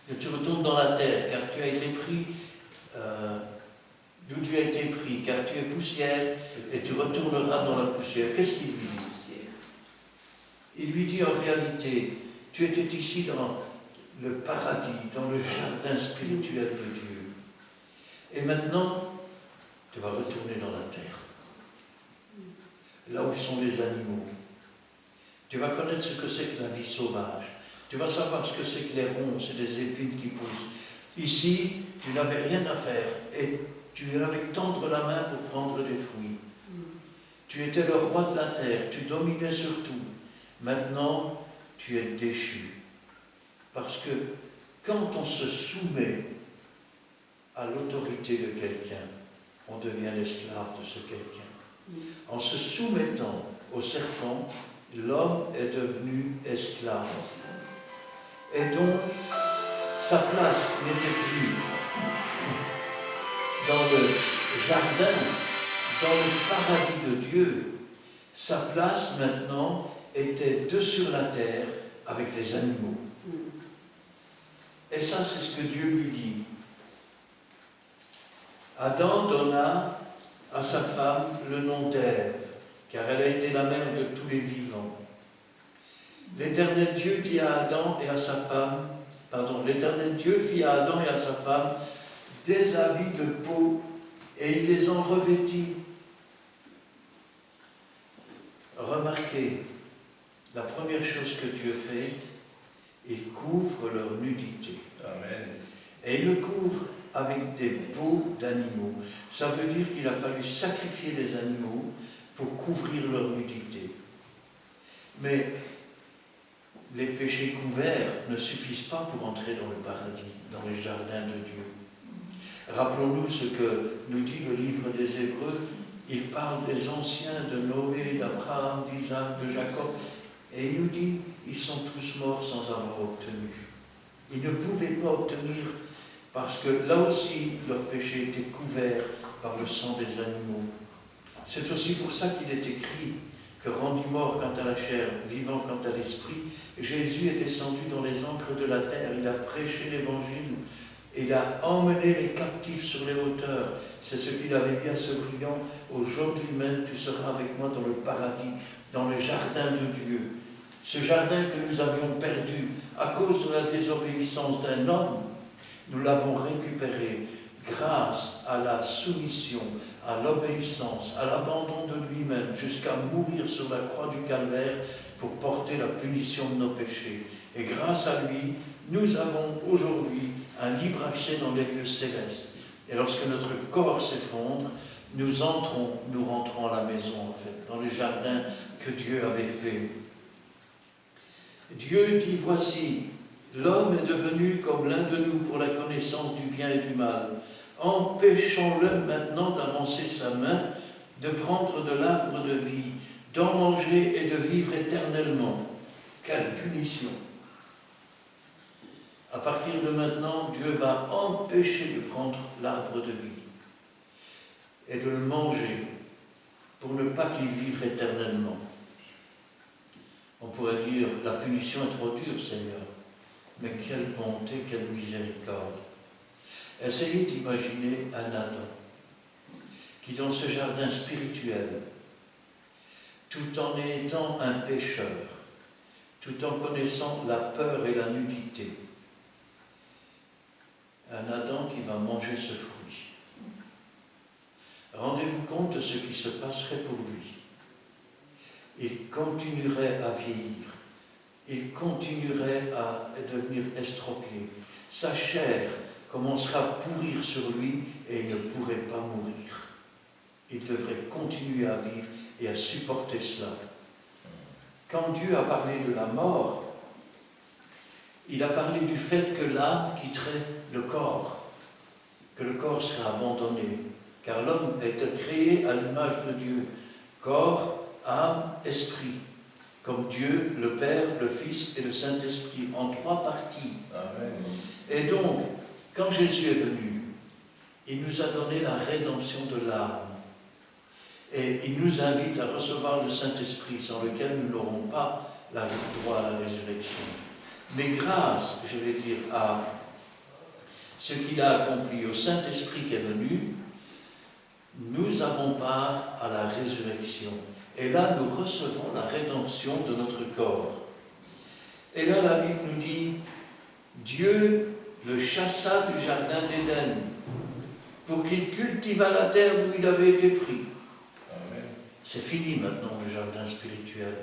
Que tu retournes dans la terre, car tu as été pris d'où tu as été pris, car tu es poussière, et tu retourneras dans la poussière. Qu'est-ce qu'il lui dit? Il lui dit en réalité, tu étais ici dans le paradis, dans le jardin spirituel de Dieu. Et maintenant, tu vas retourner dans la terre, là où sont les animaux. Tu vas connaître ce que c'est que la vie sauvage. Tu vas savoir ce que c'est que les ronces et les épines qui poussent. Ici, tu n'avais rien à faire et tu n'avais que tendre la main pour prendre des fruits. Tu étais le roi de la terre, tu dominais sur tout. Maintenant, tu es déchu. Parce que quand on se soumet à l'autorité de quelqu'un, on devient l'esclave de ce quelqu'un. En se soumettant au serpent, l'homme est devenu esclave. Et donc, sa place n'était plus dans le jardin, dans le paradis de Dieu. Sa place maintenant était sur la terre avec les animaux. Et ça, c'est ce que Dieu lui dit. Adam donna à sa femme le nom d'Ève, car elle a été la mère de tous les vivants. L'Éternel Dieu dit à Adam et à sa femme, l'Éternel Dieu fit à Adam et à sa femme des habits de peau et il les en revêtit. Remarquez, la première chose que Dieu fait, il couvre leur nudité. Amen. Et il le couvre avec des peaux d'animaux. Ça veut dire qu'il a fallu sacrifier les animaux pour couvrir leur nudité. Mais les péchés couverts ne suffisent pas pour entrer dans le paradis, dans les jardins de Dieu. Rappelons-nous ce que nous dit le livre des Hébreux. Il parle des anciens, de Noé, d'Abraham, d'Isaac, de Jacob. Et il nous dit, ils sont tous morts sans avoir obtenu. Ils ne pouvaient pas obtenir parce que là aussi, leur péché était couvert par le sang des animaux. C'est aussi pour ça qu'il est écrit que rendu mort quant à la chair, vivant quant à l'esprit, Jésus est descendu dans les encres de la terre, il a prêché l'évangile, il a emmené les captifs sur les hauteurs. C'est ce qu'il avait dit à ce brigand, aujourd'hui même tu seras avec moi dans le paradis, dans le jardin de Dieu. Ce jardin que nous avions perdu à cause de la désobéissance d'un homme, nous l'avons récupéré grâce à la soumission, à l'obéissance, à l'abandon de lui-même, jusqu'à mourir sur la croix du calvaire pour porter la punition de nos péchés. Et grâce à lui, nous avons aujourd'hui un libre accès dans les lieux célestes. Et lorsque notre corps s'effondre, nous rentrons à la maison, en fait, dans le jardin que Dieu avait fait. Dieu dit, voici, l'homme est devenu comme l'un de nous pour la connaissance du bien et du mal. Empêchons-le maintenant d'avancer sa main, de prendre de l'arbre de vie, d'en manger et de vivre éternellement. Quelle punition! À partir de maintenant, Dieu va empêcher de prendre l'arbre de vie et de le manger pour ne pas qu'il vive éternellement. On pourrait dire, la punition est trop dure, Seigneur. Mais quelle bonté, quelle miséricorde. Essayez d'imaginer un Adam qui, dans ce jardin spirituel, tout en étant un pécheur, tout en connaissant la peur et la nudité, un Adam qui va manger ce fruit. Rendez-vous compte de ce qui se passerait pour lui. Il continuerait à vieillir. Il continuerait à devenir estropié. Sa chair commencera à pourrir sur lui et il ne pourrait pas mourir. Il devrait continuer à vivre et à supporter cela. Quand Dieu a parlé de la mort, il a parlé du fait que l'âme quitterait le corps, que le corps serait abandonné, car l'homme a été créé à l'image de Dieu, corps, âme, esprit, comme Dieu, le Père, le Fils et le Saint-Esprit, en 3 parties. Amen. Et donc, quand Jésus est venu, il nous a donné la rédemption de l'âme. Et il nous invite à recevoir le Saint-Esprit, sans lequel nous n'aurons pas le droit à la résurrection. Mais grâce, je vais dire, à ce qu'il a accompli, au Saint-Esprit qui est venu, nous avons part à la résurrection. Et là, nous recevons la rédemption de notre corps. Et là, la Bible nous dit, Dieu le chassa du jardin d'Éden pour qu'il cultivât la terre d'où il avait été pris. Amen. C'est fini maintenant le jardin spirituel.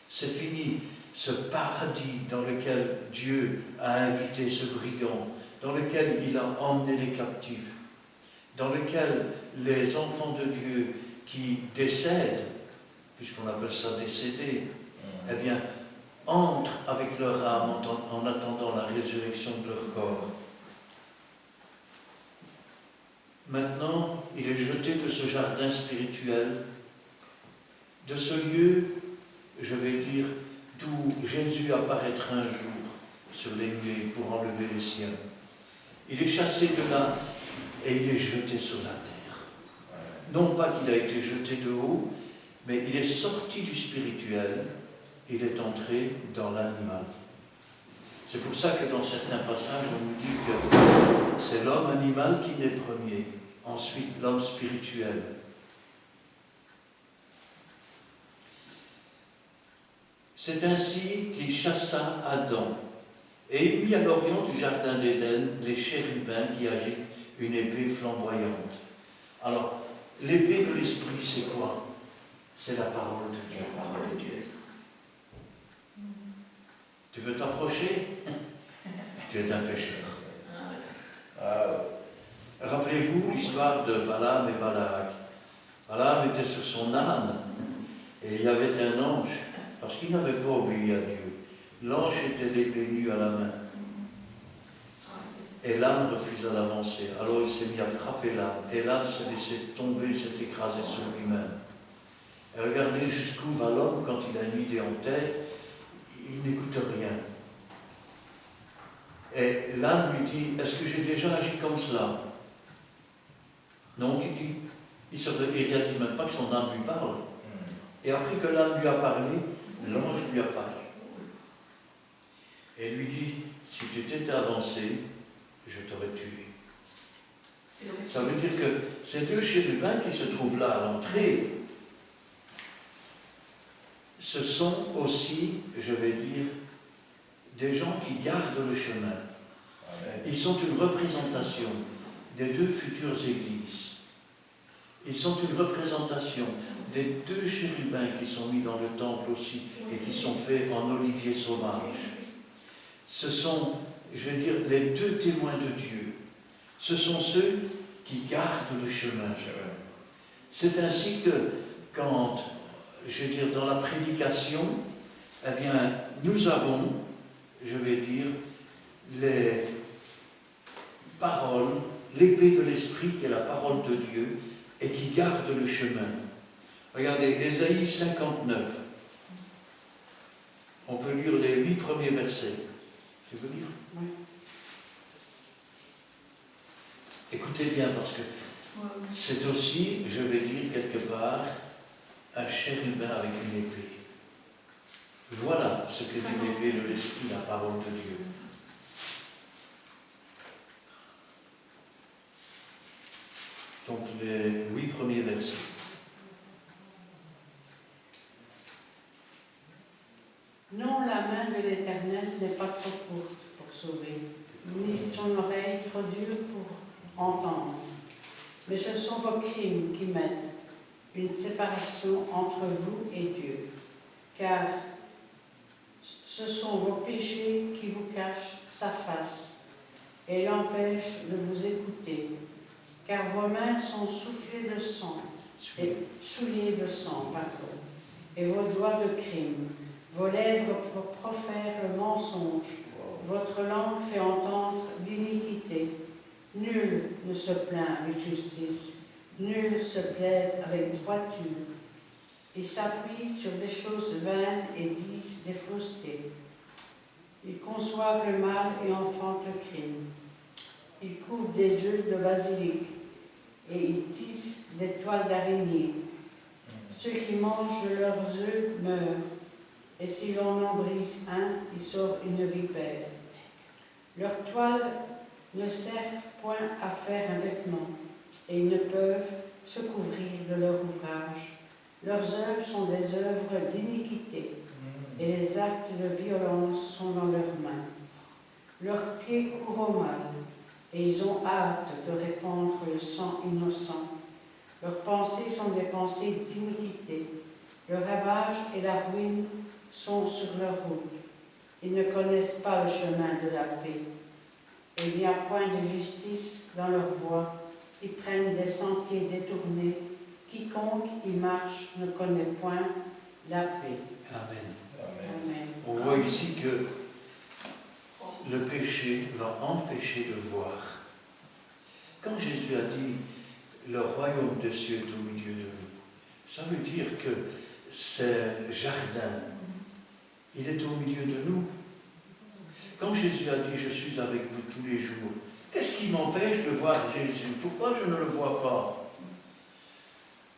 C'est fini ce paradis dans lequel Dieu a invité ce brigand, dans lequel il a emmené les captifs, dans lequel les enfants de Dieu qui décèdent, puisqu'on appelle ça décéder, eh bien, entrent avec leur âme en attendant la résurrection de leur corps. Maintenant, il est jeté de ce jardin spirituel, de ce lieu, je vais dire, d'où Jésus apparaîtra un jour sur les nuées pour enlever les siens. Il est chassé de là et il est jeté sur la terre. Non pas qu'il a été jeté de haut, mais il est sorti du spirituel, il est entré dans l'animal. C'est pour ça que dans certains passages, on nous dit que c'est l'homme animal qui naît premier, ensuite l'homme spirituel. C'est ainsi qu'il chassa Adam et il mit à l'orient du jardin d'Éden les chérubins qui agitent une épée flamboyante. Alors, l'épée de l'esprit, c'est quoi? C'est la parole de Dieu. La parole de Dieu. Tu veux t'approcher? Tu es un pécheur. Ah, Rappelez-vous l'histoire de Balaam et Balak. Balaam était sur son âne et il y avait un ange, parce qu'il n'avait pas obéi à Dieu. L'ange était l'épée nue à la main. Et l'âne refusa d'avancer. Alors il s'est mis à frapper l'âne. Et l'âne s'est laissé tomber, s'est écrasé sur lui-même. Et regardez jusqu'où va l'homme quand il a une idée en tête. Il n'écoute rien. Et l'âne lui dit, est-ce que j'ai déjà agi comme cela? Non, il dit. Il ne réalise même pas que son âme lui parle. Et après que l'âne lui a parlé, l'ange lui a parlé. Et lui dit, si tu t'étais avancé, je t'aurais tué. Ça veut dire que ces deux chérubins qui se trouvent là à l'entrée, ce sont aussi, je vais dire, des gens qui gardent le chemin. Amen. Ils sont une représentation des 2 futures églises. Ils sont une représentation des 2 chérubins qui sont mis dans le temple aussi et qui sont faits en olivier sauvage. Ce sont, je veux dire, les 2 témoins de Dieu. Ce sont ceux qui gardent le chemin. C'est ainsi que quand, je veux dire, dans la prédication, eh bien, nous avons, je vais dire, les paroles, l'épée de l'Esprit qui est la parole de Dieu et qui garde le chemin. Regardez, Ésaïe 59. On peut lire les 8 premiers versets. Je peux lire? Oui. Écoutez bien parce que c'est aussi, je vais dire quelque part, un chérubin avec une épée. Voilà ce que dit l'épée de l'Esprit, la parole de Dieu. Donc les 8 premiers versets. Non, la main de l'Éternel n'est pas trop courte pour sauver, ni son oreille trop dure pour entendre. Mais ce sont vos crimes qui mettent une séparation entre vous et Dieu, car ce sont vos péchés qui vous cachent sa face et l'empêchent de vous écouter, car vos mains sont soufflées de sang, et souillées de sang, pardon, et vos doigts de crime. Vos lèvres profèrent le mensonge, votre langue fait entendre l'iniquité. Nul ne se plaint avec justice, nul ne se plaide avec droiture. Ils s'appuient sur des choses vaines et disent des faussetés. Ils conçoivent le mal et enfantent le crime. Ils couvrent des œufs de basilic et ils tissent des toiles d'araignée. Ceux qui mangent de leurs œufs meurent. Et si l'on en brise un, il sort une vipère. Leurs toiles ne servent point à faire un vêtement, et ils ne peuvent se couvrir de leur ouvrage. Leurs œuvres sont des œuvres d'iniquité, et les actes de violence sont dans leurs mains. Leurs pieds courent au mal, et ils ont hâte de répandre le sang innocent. Leurs pensées sont des pensées d'iniquité. Le ravage et la ruine sont sur leur route. Ils ne connaissent pas le chemin de la paix. Et il n'y a point de justice dans leur voie. Ils prennent des sentiers détournés. Quiconque y marche ne connaît point la paix. Amen. Amen. On voit ici que le péché va empêcher de voir. Quand Jésus a dit « Le royaume des cieux est au milieu de vous », ça veut dire que ce jardin, il est au milieu de nous. Quand Jésus a dit « Je suis avec vous tous les jours », qu'est-ce qui m'empêche de voir Jésus? Pourquoi je ne le vois pas?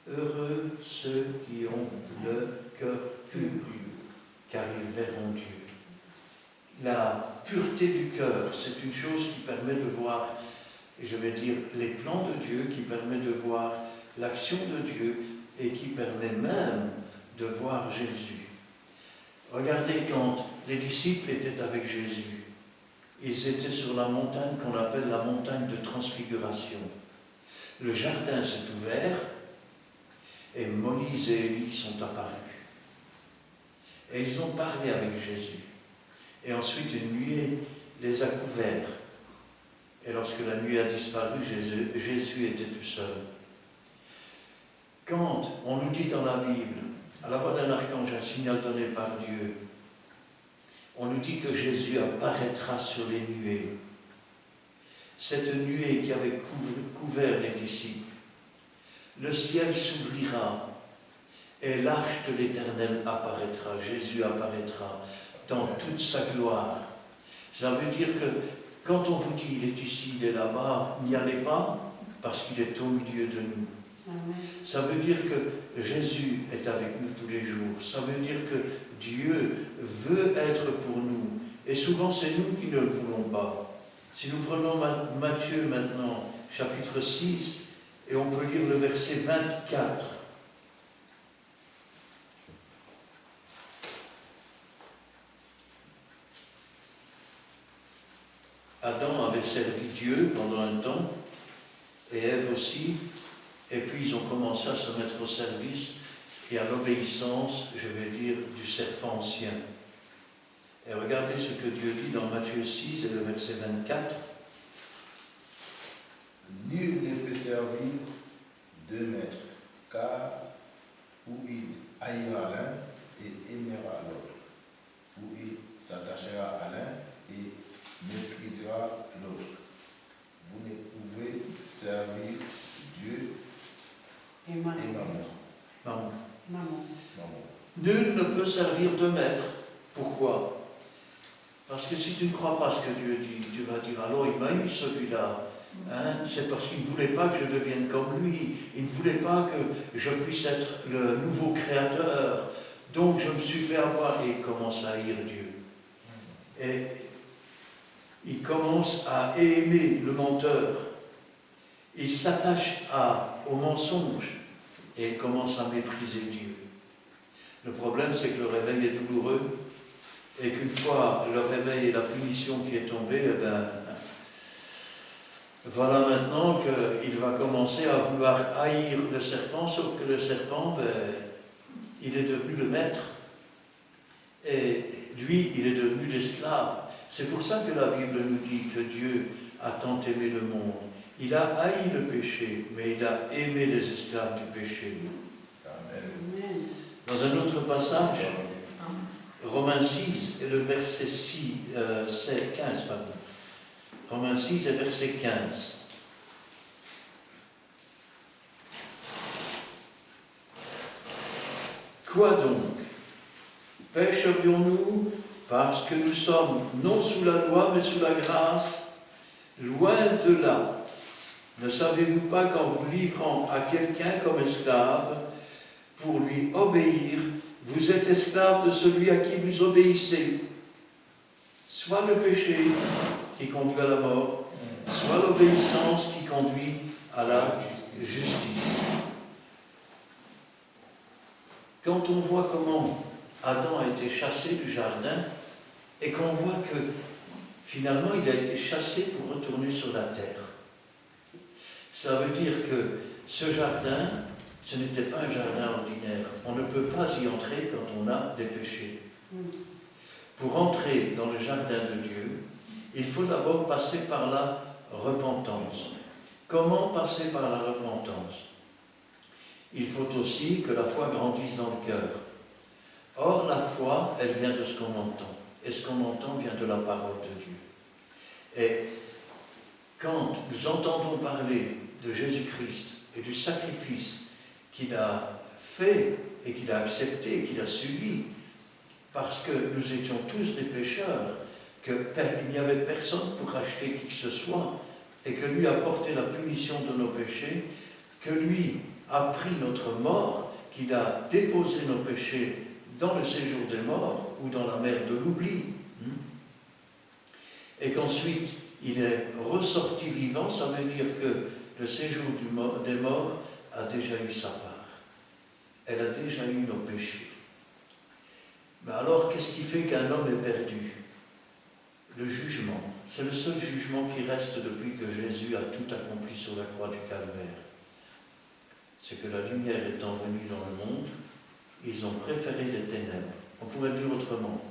Heureux ceux qui ont le cœur pur, car ils verront Dieu. La pureté du cœur, c'est une chose qui permet de voir, je vais dire, les plans de Dieu, qui permet de voir l'action de Dieu et qui permet même de voir Jésus. Regardez quand les disciples étaient avec Jésus, ils étaient sur la montagne qu'on appelle la montagne de transfiguration. Le jardin s'est ouvert et Moïse et Élie sont apparus. Et ils ont parlé avec Jésus. Et ensuite une nuée les a couverts. Et lorsque la nuée a disparu, Jésus était tout seul. Quand on nous dit dans la Bible, à la voix d'un archange, un signal donné par Dieu, on nous dit que Jésus apparaîtra sur les nuées. Cette nuée qui avait couvert les disciples, le ciel s'ouvrira et l'arche de l'Éternel apparaîtra. Jésus apparaîtra dans toute sa gloire. Ça veut dire que quand on vous dit il est ici, il est là-bas, n'y allez pas parce qu'il est au milieu de nous. Amen. Ça veut dire que Jésus est avec nous tous les jours. Ça veut dire que Dieu veut être pour nous. Et souvent, c'est nous qui ne le voulons pas. Si nous prenons Matthieu maintenant, chapitre 6, et on peut lire le verset 24. Adam avait servi Dieu pendant un temps, et Ève aussi, et puis ils ont commencé à se mettre au service et à l'obéissance, je vais dire, du serpent ancien. Et regardez ce que Dieu dit dans Matthieu 6 et le verset 24. Nul ne peut servir deux maîtres, car ou il haïra l'un et aimera l'autre, ou il s'attachera à l'un et méprisera l'autre. Vous ne pouvez servir Dieu Et maman. et maman. Maman. Maman. Nul ne peut servir deux maîtres. Pourquoi? Parce que si tu ne crois pas ce que Dieu dit, tu vas dire, alors il m'a eu celui-là. Hein? C'est parce qu'il ne voulait pas que je devienne comme lui. Il ne voulait pas que je puisse être le nouveau créateur. Donc je me suis fait avoir et il commence à haïr Dieu. Et il commence à aimer le menteur. Il s'attache au mensonge et il commence à mépriser Dieu. Le problème, c'est que le réveil est douloureux et qu'une fois le réveil et la punition qui est tombée, eh ben, voilà maintenant qu'il va commencer à vouloir haïr le serpent, sauf que le serpent, ben, il est devenu le maître. Et lui, il est devenu l'esclave. C'est pour ça que la Bible nous dit que Dieu a tant aimé le monde. Il a haï le péché, mais il a aimé les esclaves du péché. Amen. Dans un autre passage, Romains 6 et le verset 15, pardon. Romains 6 et verset 15. Quoi donc? Pécherions-nous parce que nous sommes non sous la loi mais sous la grâce? Loin de là. Ne savez-vous pas qu'en vous livrant à quelqu'un comme esclave, pour lui obéir, vous êtes esclave de celui à qui vous obéissez? Soit le péché qui conduit à la mort, soit l'obéissance qui conduit à la justice. Quand on voit comment Adam a été chassé du jardin et qu'on voit que finalement il a été chassé pour retourner sur la terre, ça veut dire que ce jardin, ce n'était pas un jardin ordinaire. On ne peut pas y entrer quand on a des péchés. Pour entrer dans le jardin de Dieu, il faut d'abord passer par la repentance. Comment passer par la repentance? Il faut aussi que la foi grandisse dans le cœur. Or, la foi, elle vient de ce qu'on entend. Et ce qu'on entend vient de la parole de Dieu. Et quand nous entendons parler de Jésus-Christ et du sacrifice qu'il a fait et qu'il a accepté, qu'il a subi, parce que nous étions tous des pécheurs, qu'il n'y avait personne pour racheter qui que ce soit, et que lui a porté la punition de nos péchés, que lui a pris notre mort, qu'il a déposé nos péchés dans le séjour des morts ou dans la mer de l'oubli, et qu'ensuite il est ressorti vivant, ça veut dire que le séjour des morts a déjà eu sa part. Elle a déjà eu nos péchés. Mais alors, qu'est-ce qui fait qu'un homme est perdu? Le jugement. C'est le seul jugement qui reste depuis que Jésus a tout accompli sur la croix du Calvaire. C'est que la lumière étant venue dans le monde, ils ont préféré les ténèbres. On pourrait dire autrement.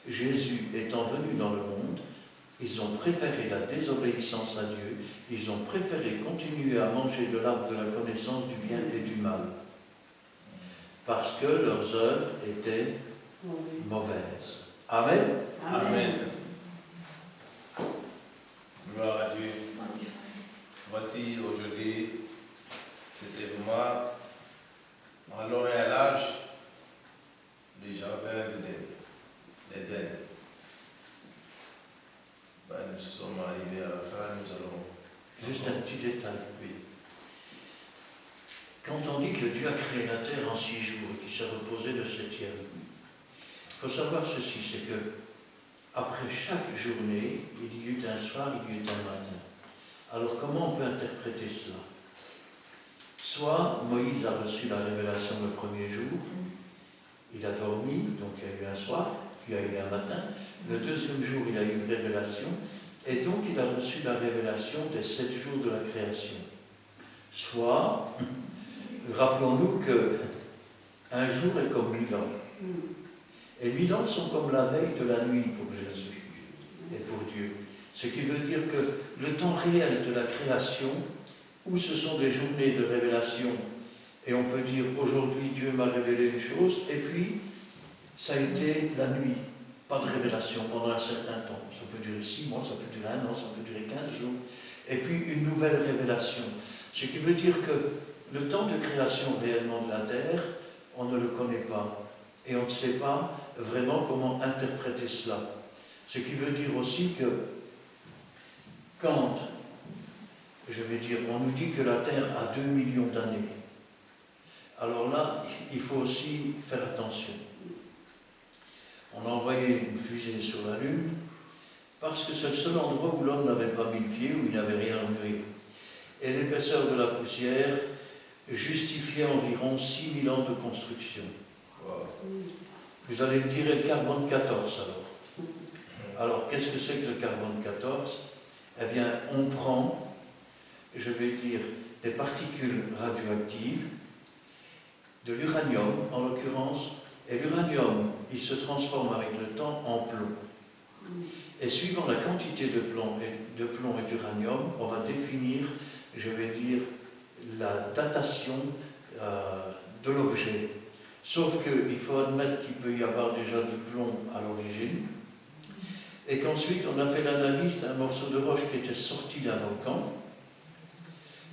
Jésus étant venu dans le monde, ils ont préféré la désobéissance à Dieu, ils ont préféré continuer à manger de l'arbre de la connaissance du bien et du mal. Parce que leurs œuvres étaient mauvaises. Amen. Amen. Gloire à Dieu. Voici aujourd'hui, c'était moi, en long et à large, le jardin d'Éden. Nous sommes arrivés à la fin, nous allons... Juste un petit détail, oui. Quand on dit que Dieu a créé la terre en 6 jours et qu'il s'est reposé le 7e, il faut savoir ceci, c'est que après chaque journée, il y eut un soir, il y eut un matin. Alors comment on peut interpréter cela? Soit Moïse a reçu la révélation le premier jour, il a dormi, donc il y a eu un soir, puis il y a eu un matin. Le deuxième jour, il a eu une révélation, Et donc il a reçu la révélation des 7 jours de la création. Soit, rappelons-nous que un jour est comme 1000 ans. Et 1000 ans sont comme la veille de la nuit pour Jésus et pour Dieu. Ce qui veut dire que le temps réel de la création, où ce sont des journées de révélation, et on peut dire aujourd'hui Dieu m'a révélé une chose, et puis ça a été la nuit, pas de révélation pendant un certain temps. Ça peut durer 6 mois, ça peut durer 1 an, ça peut durer 15 jours, et puis une nouvelle révélation. Ce qui veut dire que le temps de création réellement de la terre, on ne le connaît pas. Et on ne sait pas vraiment comment interpréter cela. Ce qui veut dire aussi que quand, on nous dit que la Terre a 2 millions d'années, alors là, il faut aussi faire attention. On a envoyé une fusée sur la Lune parce que c'est le seul endroit où l'homme n'avait pas mis le pied, où il n'avait rien remué. Et l'épaisseur de la poussière justifiait environ 6000 ans de construction. Wow. Vous allez me dire le carbone 14 alors. Alors qu'est-ce que c'est que le carbone 14? Eh bien, on prend, je vais dire, des particules radioactives, de l'uranium en l'occurrence, et l'uranium, il se transforme avec le temps en plomb. Et suivant la quantité de plomb et d'uranium, on va définir, je vais dire, la datation de l'objet. Sauf qu'il faut admettre qu'il peut y avoir déjà du plomb à l'origine, et qu'ensuite on a fait l'analyse d'un morceau de roche qui était sorti d'un volcan.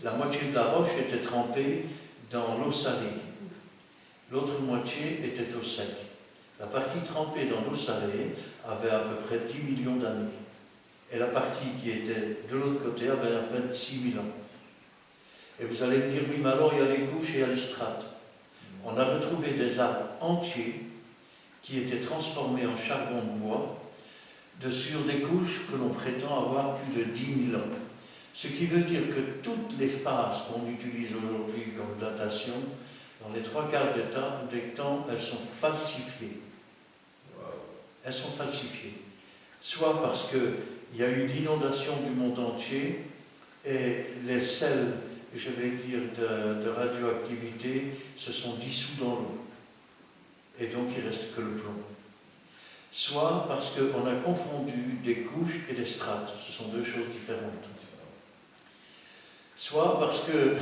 La moitié de la roche était trempée dans l'eau salée, l'autre moitié était au sec. La partie trempée dans l'eau salée avait à peu près 10 millions d'années, et la partie qui était de l'autre côté avait à peine 6000 ans. Et vous allez me dire, oui, mais alors il y a les couches et il y a les strates. On a retrouvé des arbres entiers qui étaient transformés en charbon de bois sur des couches que l'on prétend avoir plus de 10 000 ans. Ce qui veut dire que toutes les phases qu'on utilise aujourd'hui comme datation, dans les 3/4 des temps, elles sont falsifiées. Elles sont falsifiées. Soit parce qu'il y a eu l'inondation du monde entier et les sels, je vais dire, de radioactivité se sont dissous dans l'eau. Et donc il ne reste que le plomb. Soit parce qu'on a confondu des couches et des strates. Ce sont deux choses différentes. Soit parce que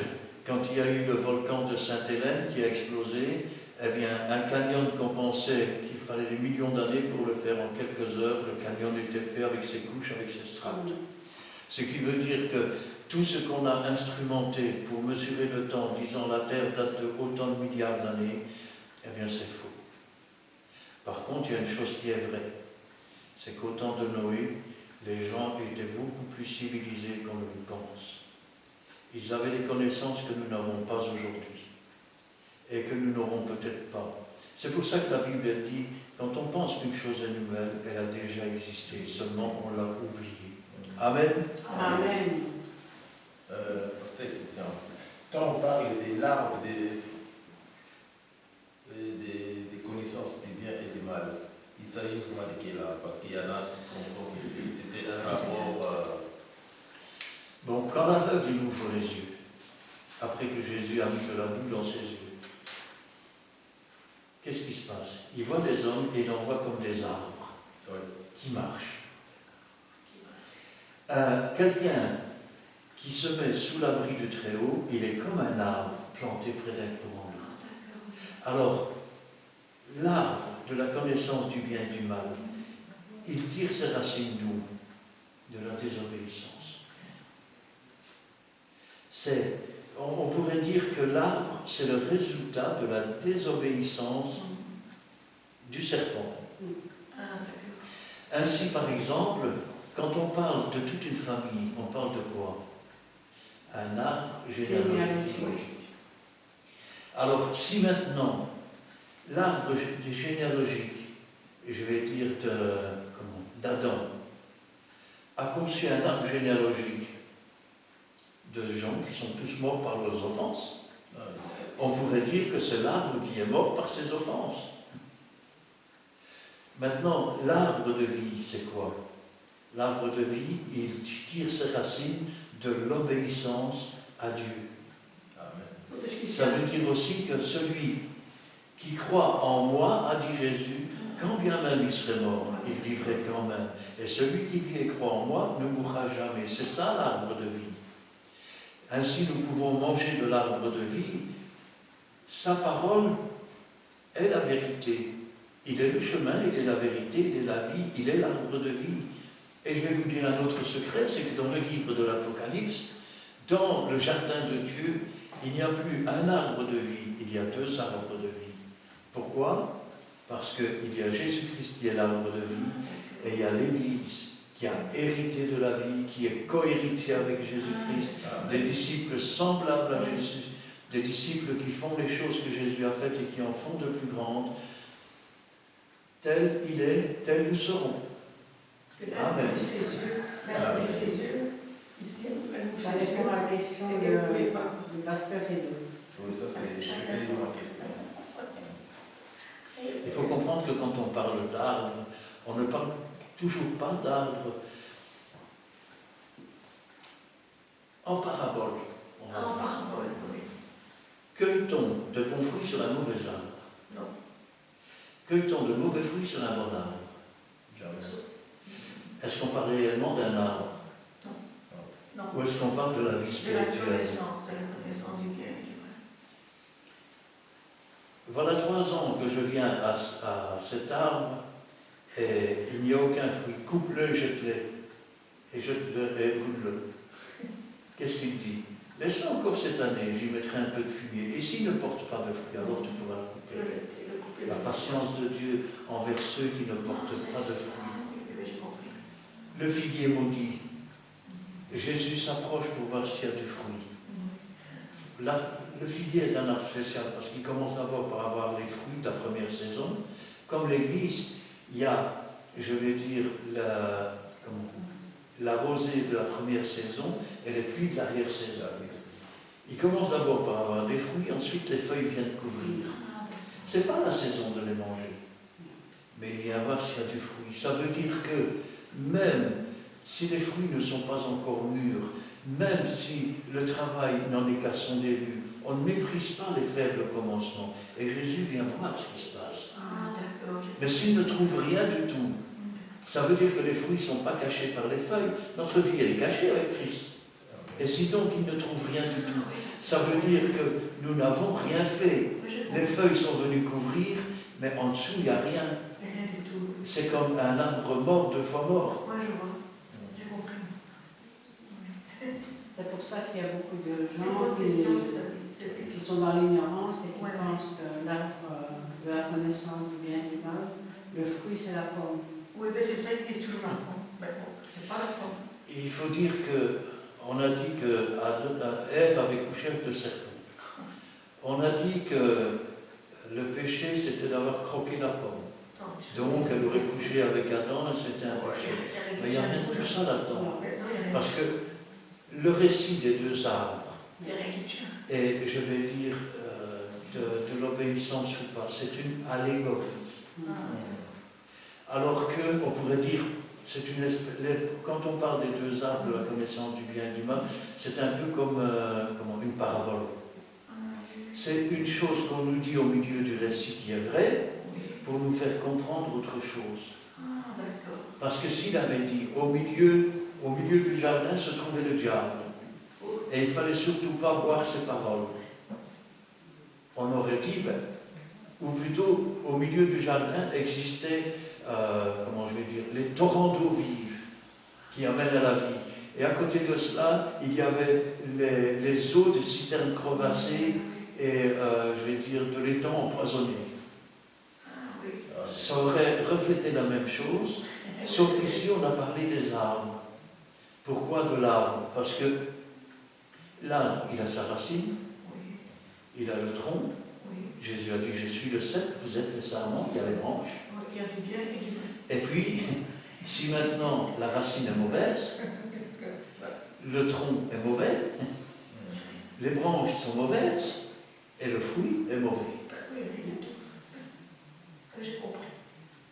quand il y a eu le volcan de Sainte-Hélène qui a explosé, eh bien, un canyon qu'on pensait qu'il fallait des millions d'années pour le faire en quelques heures, le canyon était fait avec ses couches, avec ses strates. Ce qui veut dire que tout ce qu'on a instrumenté pour mesurer le temps, disant la Terre date de autant de milliards d'années, eh bien c'est faux. Par contre, il y a une chose qui est vraie, c'est qu'au temps de Noé, les gens étaient beaucoup plus civilisés qu'on ne le pense. Ils avaient des connaissances que nous n'avons pas aujourd'hui, et que nous n'aurons peut-être pas. C'est pour ça que la Bible dit, quand on pense qu'une chose est nouvelle, elle a déjà existé, seulement on l'a oubliée. Amen. Amen. Christian, quand on parle des larves, des connaissances du bien et du mal, il s'agit vraiment de quel arbre? Parce qu'il y en a qui comprennent que c'était un rapport. Bon, quand l'aveugle il ouvre les yeux, après que Jésus a mis de la boue dans ses yeux, qu'est-ce qui se passe? Il voit des hommes et il en voit comme des arbres qui marchent. Quelqu'un qui se met sous l'abri du Très-Haut, il est comme un arbre planté près d'un courant d'eau. Alors, l'arbre de la connaissance du bien et du mal, il tire ses racines d'où? De la désobéissance. On pourrait dire que l'arbre, c'est le résultat de la désobéissance du serpent. Ainsi, par exemple, quand on parle de toute une famille, on parle de quoi? Un arbre généalogique. Alors, si maintenant, l'arbre généalogique, je vais dire d'Adam, a conçu un arbre généalogique de gens qui sont tous morts par leurs offenses, on pourrait dire que c'est l'arbre qui est mort par ses offenses. Maintenant, l'arbre de vie, c'est quoi? L'arbre de vie, il tire ses racines de l'obéissance à Dieu. Amen. Parce qu'ici, Ça veut dire aussi que celui qui croit en moi, a dit Jésus, quand bien même il serait mort, il vivrait quand même. Et celui qui vit et croit en moi ne mourra jamais. C'est ça l'arbre de vie. Ainsi, nous pouvons manger de l'arbre de vie. Sa parole est la vérité. Il est le chemin, il est la vérité, il est la vie, il est l'arbre de vie. Et je vais vous dire un autre secret, c'est que dans le livre de l'Apocalypse, dans le jardin de Dieu, il n'y a plus un arbre de vie, il y a 2 arbres de vie. Pourquoi? Parce qu'il y a Jésus-Christ qui est l'arbre de vie, et il y a l'Église qui a hérité de la vie, qui est co-héritier avec Jésus-Christ, des disciples semblables à Jésus, des disciples qui font les choses que Jésus a faites et qui en font de plus grandes. Tel il est, tel nous serons. Amen. Ses yeux, ses yeux, ici, elle nous Ça fait ses répond yeux. à la question Et qu'elle ne pouvait pas. du pasteur Edo. Oui, ça c'était ma question. Il faut comprendre que quand on parle d'arbre, on ne parle toujours pas d'arbre en parabole. On va En dire. parabole, oui. Cueille-t-on de bons fruits sur un mauvais arbre? Non. Cueille-t-on de mauvais fruits sur un bon arbre? Jamais. Est-ce qu'on parle réellement d'un arbre? Non. Ou est-ce qu'on parle de la vie De la spirituelle? connaissance du bien et du mal. Voilà 3 ans que je viens à cet arbre et il n'y a aucun fruit. Coupe-le, jette-le et jette-le et brûle-le. Qu'est-ce qu'il dit? Laisse-le encore cette année, j'y mettrai un peu de fumier. Et s'il ne porte pas de fruit, alors tu pourras le couper. La patience de Dieu envers ceux qui ne portent pas de fruit. Le figuier maudit. Jésus s'approche pour voir s'il y a du fruit. Là, le figuier est un arbre spécial parce qu'il commence d'abord par avoir les fruits de la première saison. Comme l'Église, il y a, je vais dire, la rosée de la première saison et les pluies de l'arrière-saison. Il commence d'abord par avoir des fruits, ensuite les feuilles viennent couvrir. Ce n'est pas la saison de les manger, mais il vient voir s'il y a du fruit. Ça veut dire que même si les fruits ne sont pas encore mûrs, même si le travail n'en est qu'à son début, on ne méprise pas les faibles commencements. Et Jésus vient voir ce qui se passe. Mais s'il ne trouve rien du tout, ça veut dire que les fruits ne sont pas cachés par les feuilles. Notre vie, elle est cachée avec Christ. Et si donc il ne trouve rien du tout, ça veut dire que nous n'avons rien fait. Les feuilles sont venues couvrir, mais en dessous, il n'y a rien. Rien du tout. C'est comme un arbre mort, 2 fois mort. Moi, je vois. J'ai compris. C'est pour ça qu'il y a beaucoup de C'est gens votre question, c'est qui sont dans l'ignorance et qui Ouais. pensent que l'arbre de la connaissance du bien et du mal, le fruit c'est la pomme. Oui, mais c'est ça, ils disent toujours la pomme. Mais bon, c'est pas la pomme. Et il faut dire qu'on a dit que Ève avait couché avec le serpent. On a dit que le péché, c'était d'avoir croqué la pomme. Donc, elle aurait couché avec Adam et c'était un péché. Mais il n'y a rien de tout ça là-dedans. Parce que le récit des 2 arbres, Il n'y a rien qui tient. et je vais dire de l'obéissance ou pas, c'est une allégorie. Alors qu'on pourrait dire, quand on parle des 2 arbres de la connaissance du bien et du mal, c'est un peu comme une parabole. C'est une chose qu'on nous dit au milieu du récit qui est vrai, pour nous faire comprendre autre chose. D'accord. Parce que s'il avait dit, au milieu du jardin se trouvait le diable, et il ne fallait surtout pas boire ses paroles, on aurait dit, ou plutôt, au milieu du jardin existaient, les torrents d'eau vive qui amènent à la vie. Et à côté de cela, il y avait les eaux des citernes crevassées et, de l'étang empoisonné. Ça aurait reflété la même chose, sauf qu'ici on a parlé des arbres. Pourquoi de l'arbre? Parce que l'arbre, il a sa racine, il a le tronc. Jésus a dit, je suis le cep, vous êtes les sarments, il y a les branches. Il y a du bien et du mal. Et puis, si maintenant la racine est mauvaise, le tronc est mauvais, les branches sont mauvaises, et le fruit est mauvais. Oui, rien du tout. Que j'ai compris.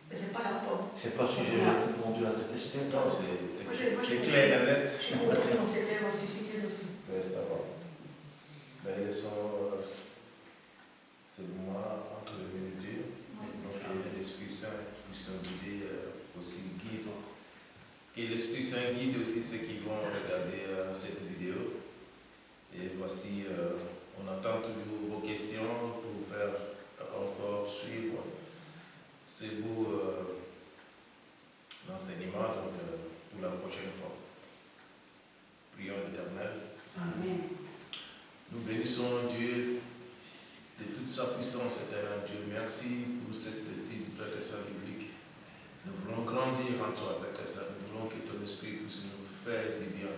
Mais c'est pas la pomme. Je ne sais pas si j'ai répondu à ta question. Non, c'est clair et net. J'ai compris, non, c'est clair aussi, c'est clair aussi. Mais ça va. Mais c'est moi entre le Dieu. Donc, que l'Esprit Saint puisse nous guider aussi, guide. Que l'Esprit Saint guide aussi ceux qui vont regarder cette vidéo. Et voici, on attend toujours vos questions pour faire encore suivre ces beaux enseignements pour la prochaine fois. Prions l'Éternel. Amen. Nous bénissons Dieu de toute sa puissance, éternel Dieu. Merci pour cette petite Père Saint biblique. Nous voulons grandir en toi, Père Saint. Nous voulons que ton esprit puisse nous faire du bien.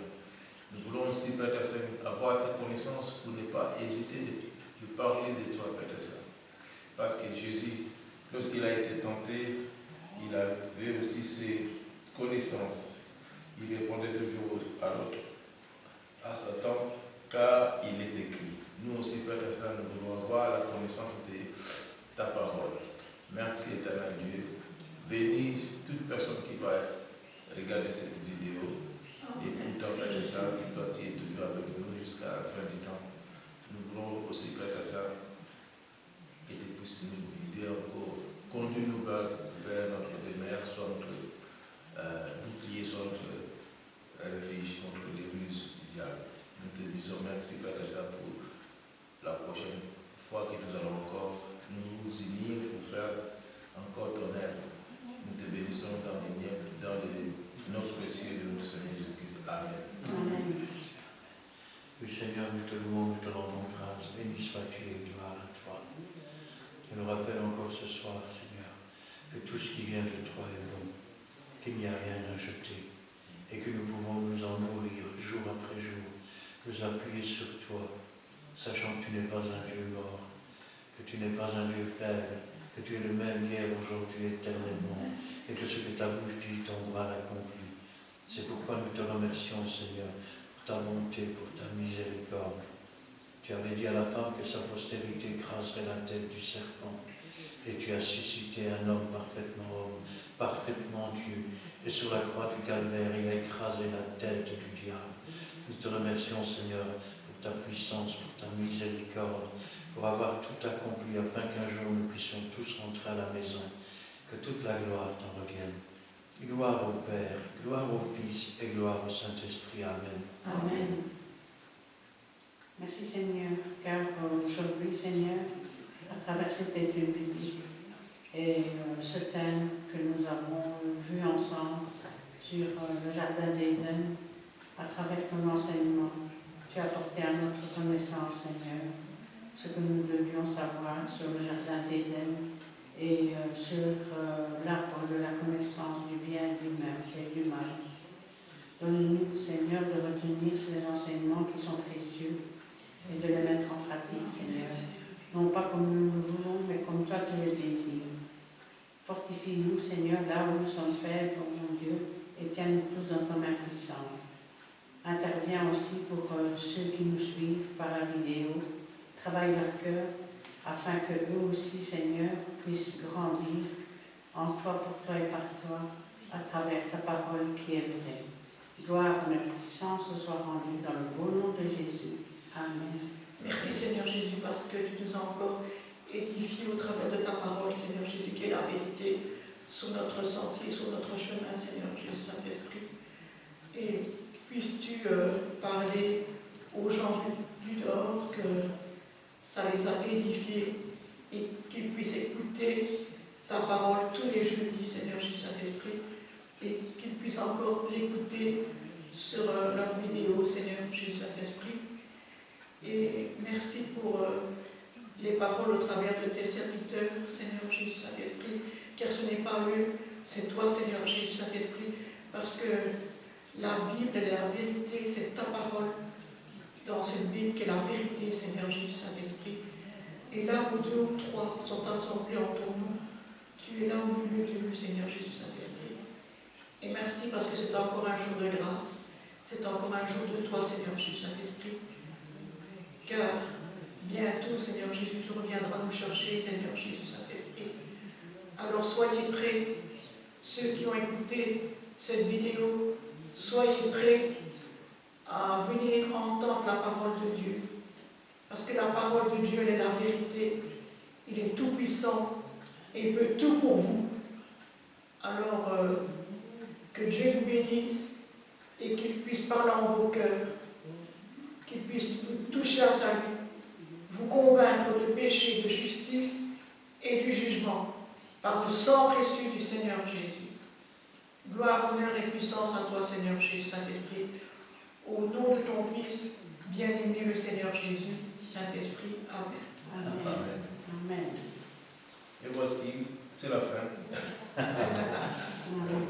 Nous voulons aussi, Père Saint, avoir ta connaissance pour ne pas hésiter de parler de toi, Père Saint. Parce que Jésus, lorsqu'il a été tenté, il avait aussi ses connaissances. Il répondait toujours à l'autre, à Satan, car il est écrit. Nous aussi, Père Saint, nous devons avoir la connaissance de ta parole. Merci, éternel Dieu. Bénis toute personne qui va regarder cette vidéo. Et pour toi, Père Saint, toi, tu es toujours avec nous jusqu'à la fin du temps. Nous voulons aussi, Père Saint, que tu puisses nous guider encore. Conduis-nous vers notre demeure, soit notre bouclier, soit notre refuge contre les ruses du diable. Nous te disons merci, Père Saint, pour la prochaine fois que nous allons encore nous unir pour faire encore ton œuvre. Nous te bénissons dans le nom précieux de notre Seigneur Jésus-Christ. Amen. Amen. Oui, Seigneur, nous te louons, nous te rendons grâce. Béni sois-tu et gloire à toi. Je nous rappelle encore ce soir, Seigneur, que tout ce qui vient de toi est bon, qu'il n'y a rien à jeter et que nous pouvons nous en nourrir jour après jour, nous appuyer sur toi, sachant que tu n'es pas un Dieu mort, que tu n'es pas un Dieu faible, que tu es le même hier, aujourd'hui, éternellement, et que ce que ta bouche dit, ton bras l'accomplit. C'est pourquoi nous te remercions, Seigneur, pour ta bonté, pour ta miséricorde. Tu avais dit à la femme que sa postérité écraserait la tête du serpent, et tu as suscité un homme, parfaitement Dieu, et sur la croix du calvaire, il a écrasé la tête du diable. Nous te remercions, Seigneur, pour ta puissance, pour ta miséricorde, pour avoir tout accompli, afin qu'un jour nous puissions tous rentrer à la maison. Que toute la gloire t'en revienne. Gloire au Père, gloire au Fils et gloire au Saint-Esprit. Amen. Amen. Merci Seigneur, car aujourd'hui, Seigneur, à travers cette étude biblique et ce thème que nous avons vu ensemble sur le Jardin d'Éden, à travers ton enseignement, tu as apporté à notre connaissance, Seigneur, ce que nous devions savoir sur le Jardin d'Éden et sur l'arbre de la connaissance du bien et du mal. Donne-nous, Seigneur, de retenir ces enseignements qui sont précieux et de les mettre en pratique, Seigneur. Non pas comme nous le voulons, mais comme toi tu le désires. Fortifie-nous, Seigneur, là où nous sommes faibles, mon Dieu, et tiens-nous tous dans ta main puissante. Interviens aussi pour ceux qui nous suivent par la vidéo. Travaille leur cœur, afin que eux aussi, Seigneur, puissent grandir en toi, pour toi et par toi, à travers ta parole qui est vraie. Gloire et puissance soit rendue dans le beau nom de Jésus. Amen. Merci Seigneur Jésus, parce que tu nous as encore édifiés au travers de ta parole, Seigneur Jésus, qui est la vérité sur notre sentier, sur notre chemin, Seigneur Jésus, Saint-Esprit. Et puisses-tu parler aux gens du dehors que ça les a édifiés et qu'ils puissent écouter ta parole tous les jeudis, Seigneur Jésus, Saint-Esprit, et qu'ils puissent encore l'écouter sur leur vidéo, Seigneur Jésus, Saint-Esprit. Et merci pour les paroles au travers de tes serviteurs, Seigneur Jésus Saint-Esprit, car ce n'est pas eux, c'est toi, Seigneur Jésus Saint-Esprit, parce que la Bible est la vérité, c'est ta parole dans cette Bible qui est la vérité, Seigneur Jésus Saint-Esprit. Et là où 2 ou 3 sont assemblés en ton nom, tu es là au milieu de nous, Seigneur Jésus Saint-Esprit. Et merci parce que c'est encore un jour de grâce, c'est encore un jour de toi, Seigneur Jésus Saint-Esprit. Car bientôt, Seigneur Jésus, tu reviendras nous chercher, Seigneur Jésus Saint-Esprit. Alors soyez prêts ceux qui ont écouté cette vidéo, soyez prêts à venir entendre la parole de Dieu. Parce que la parole de Dieu, elle est la vérité. Il est tout puissant et il peut tout pour vous. Alors, que Dieu vous bénisse et qu'il puisse parler en vos cœurs, qu'il puisse vous toucher à sa vie, vous convaincre de péché, de justice et du jugement par le sang précieux du Seigneur Jésus. Gloire, honneur et puissance à toi, Seigneur Jésus, Saint-Esprit. Au nom de ton Fils, bien-aimé le Seigneur Jésus, Saint-Esprit. Amen. Amen. Amen. Amen. Et voici, c'est la fin. Amen.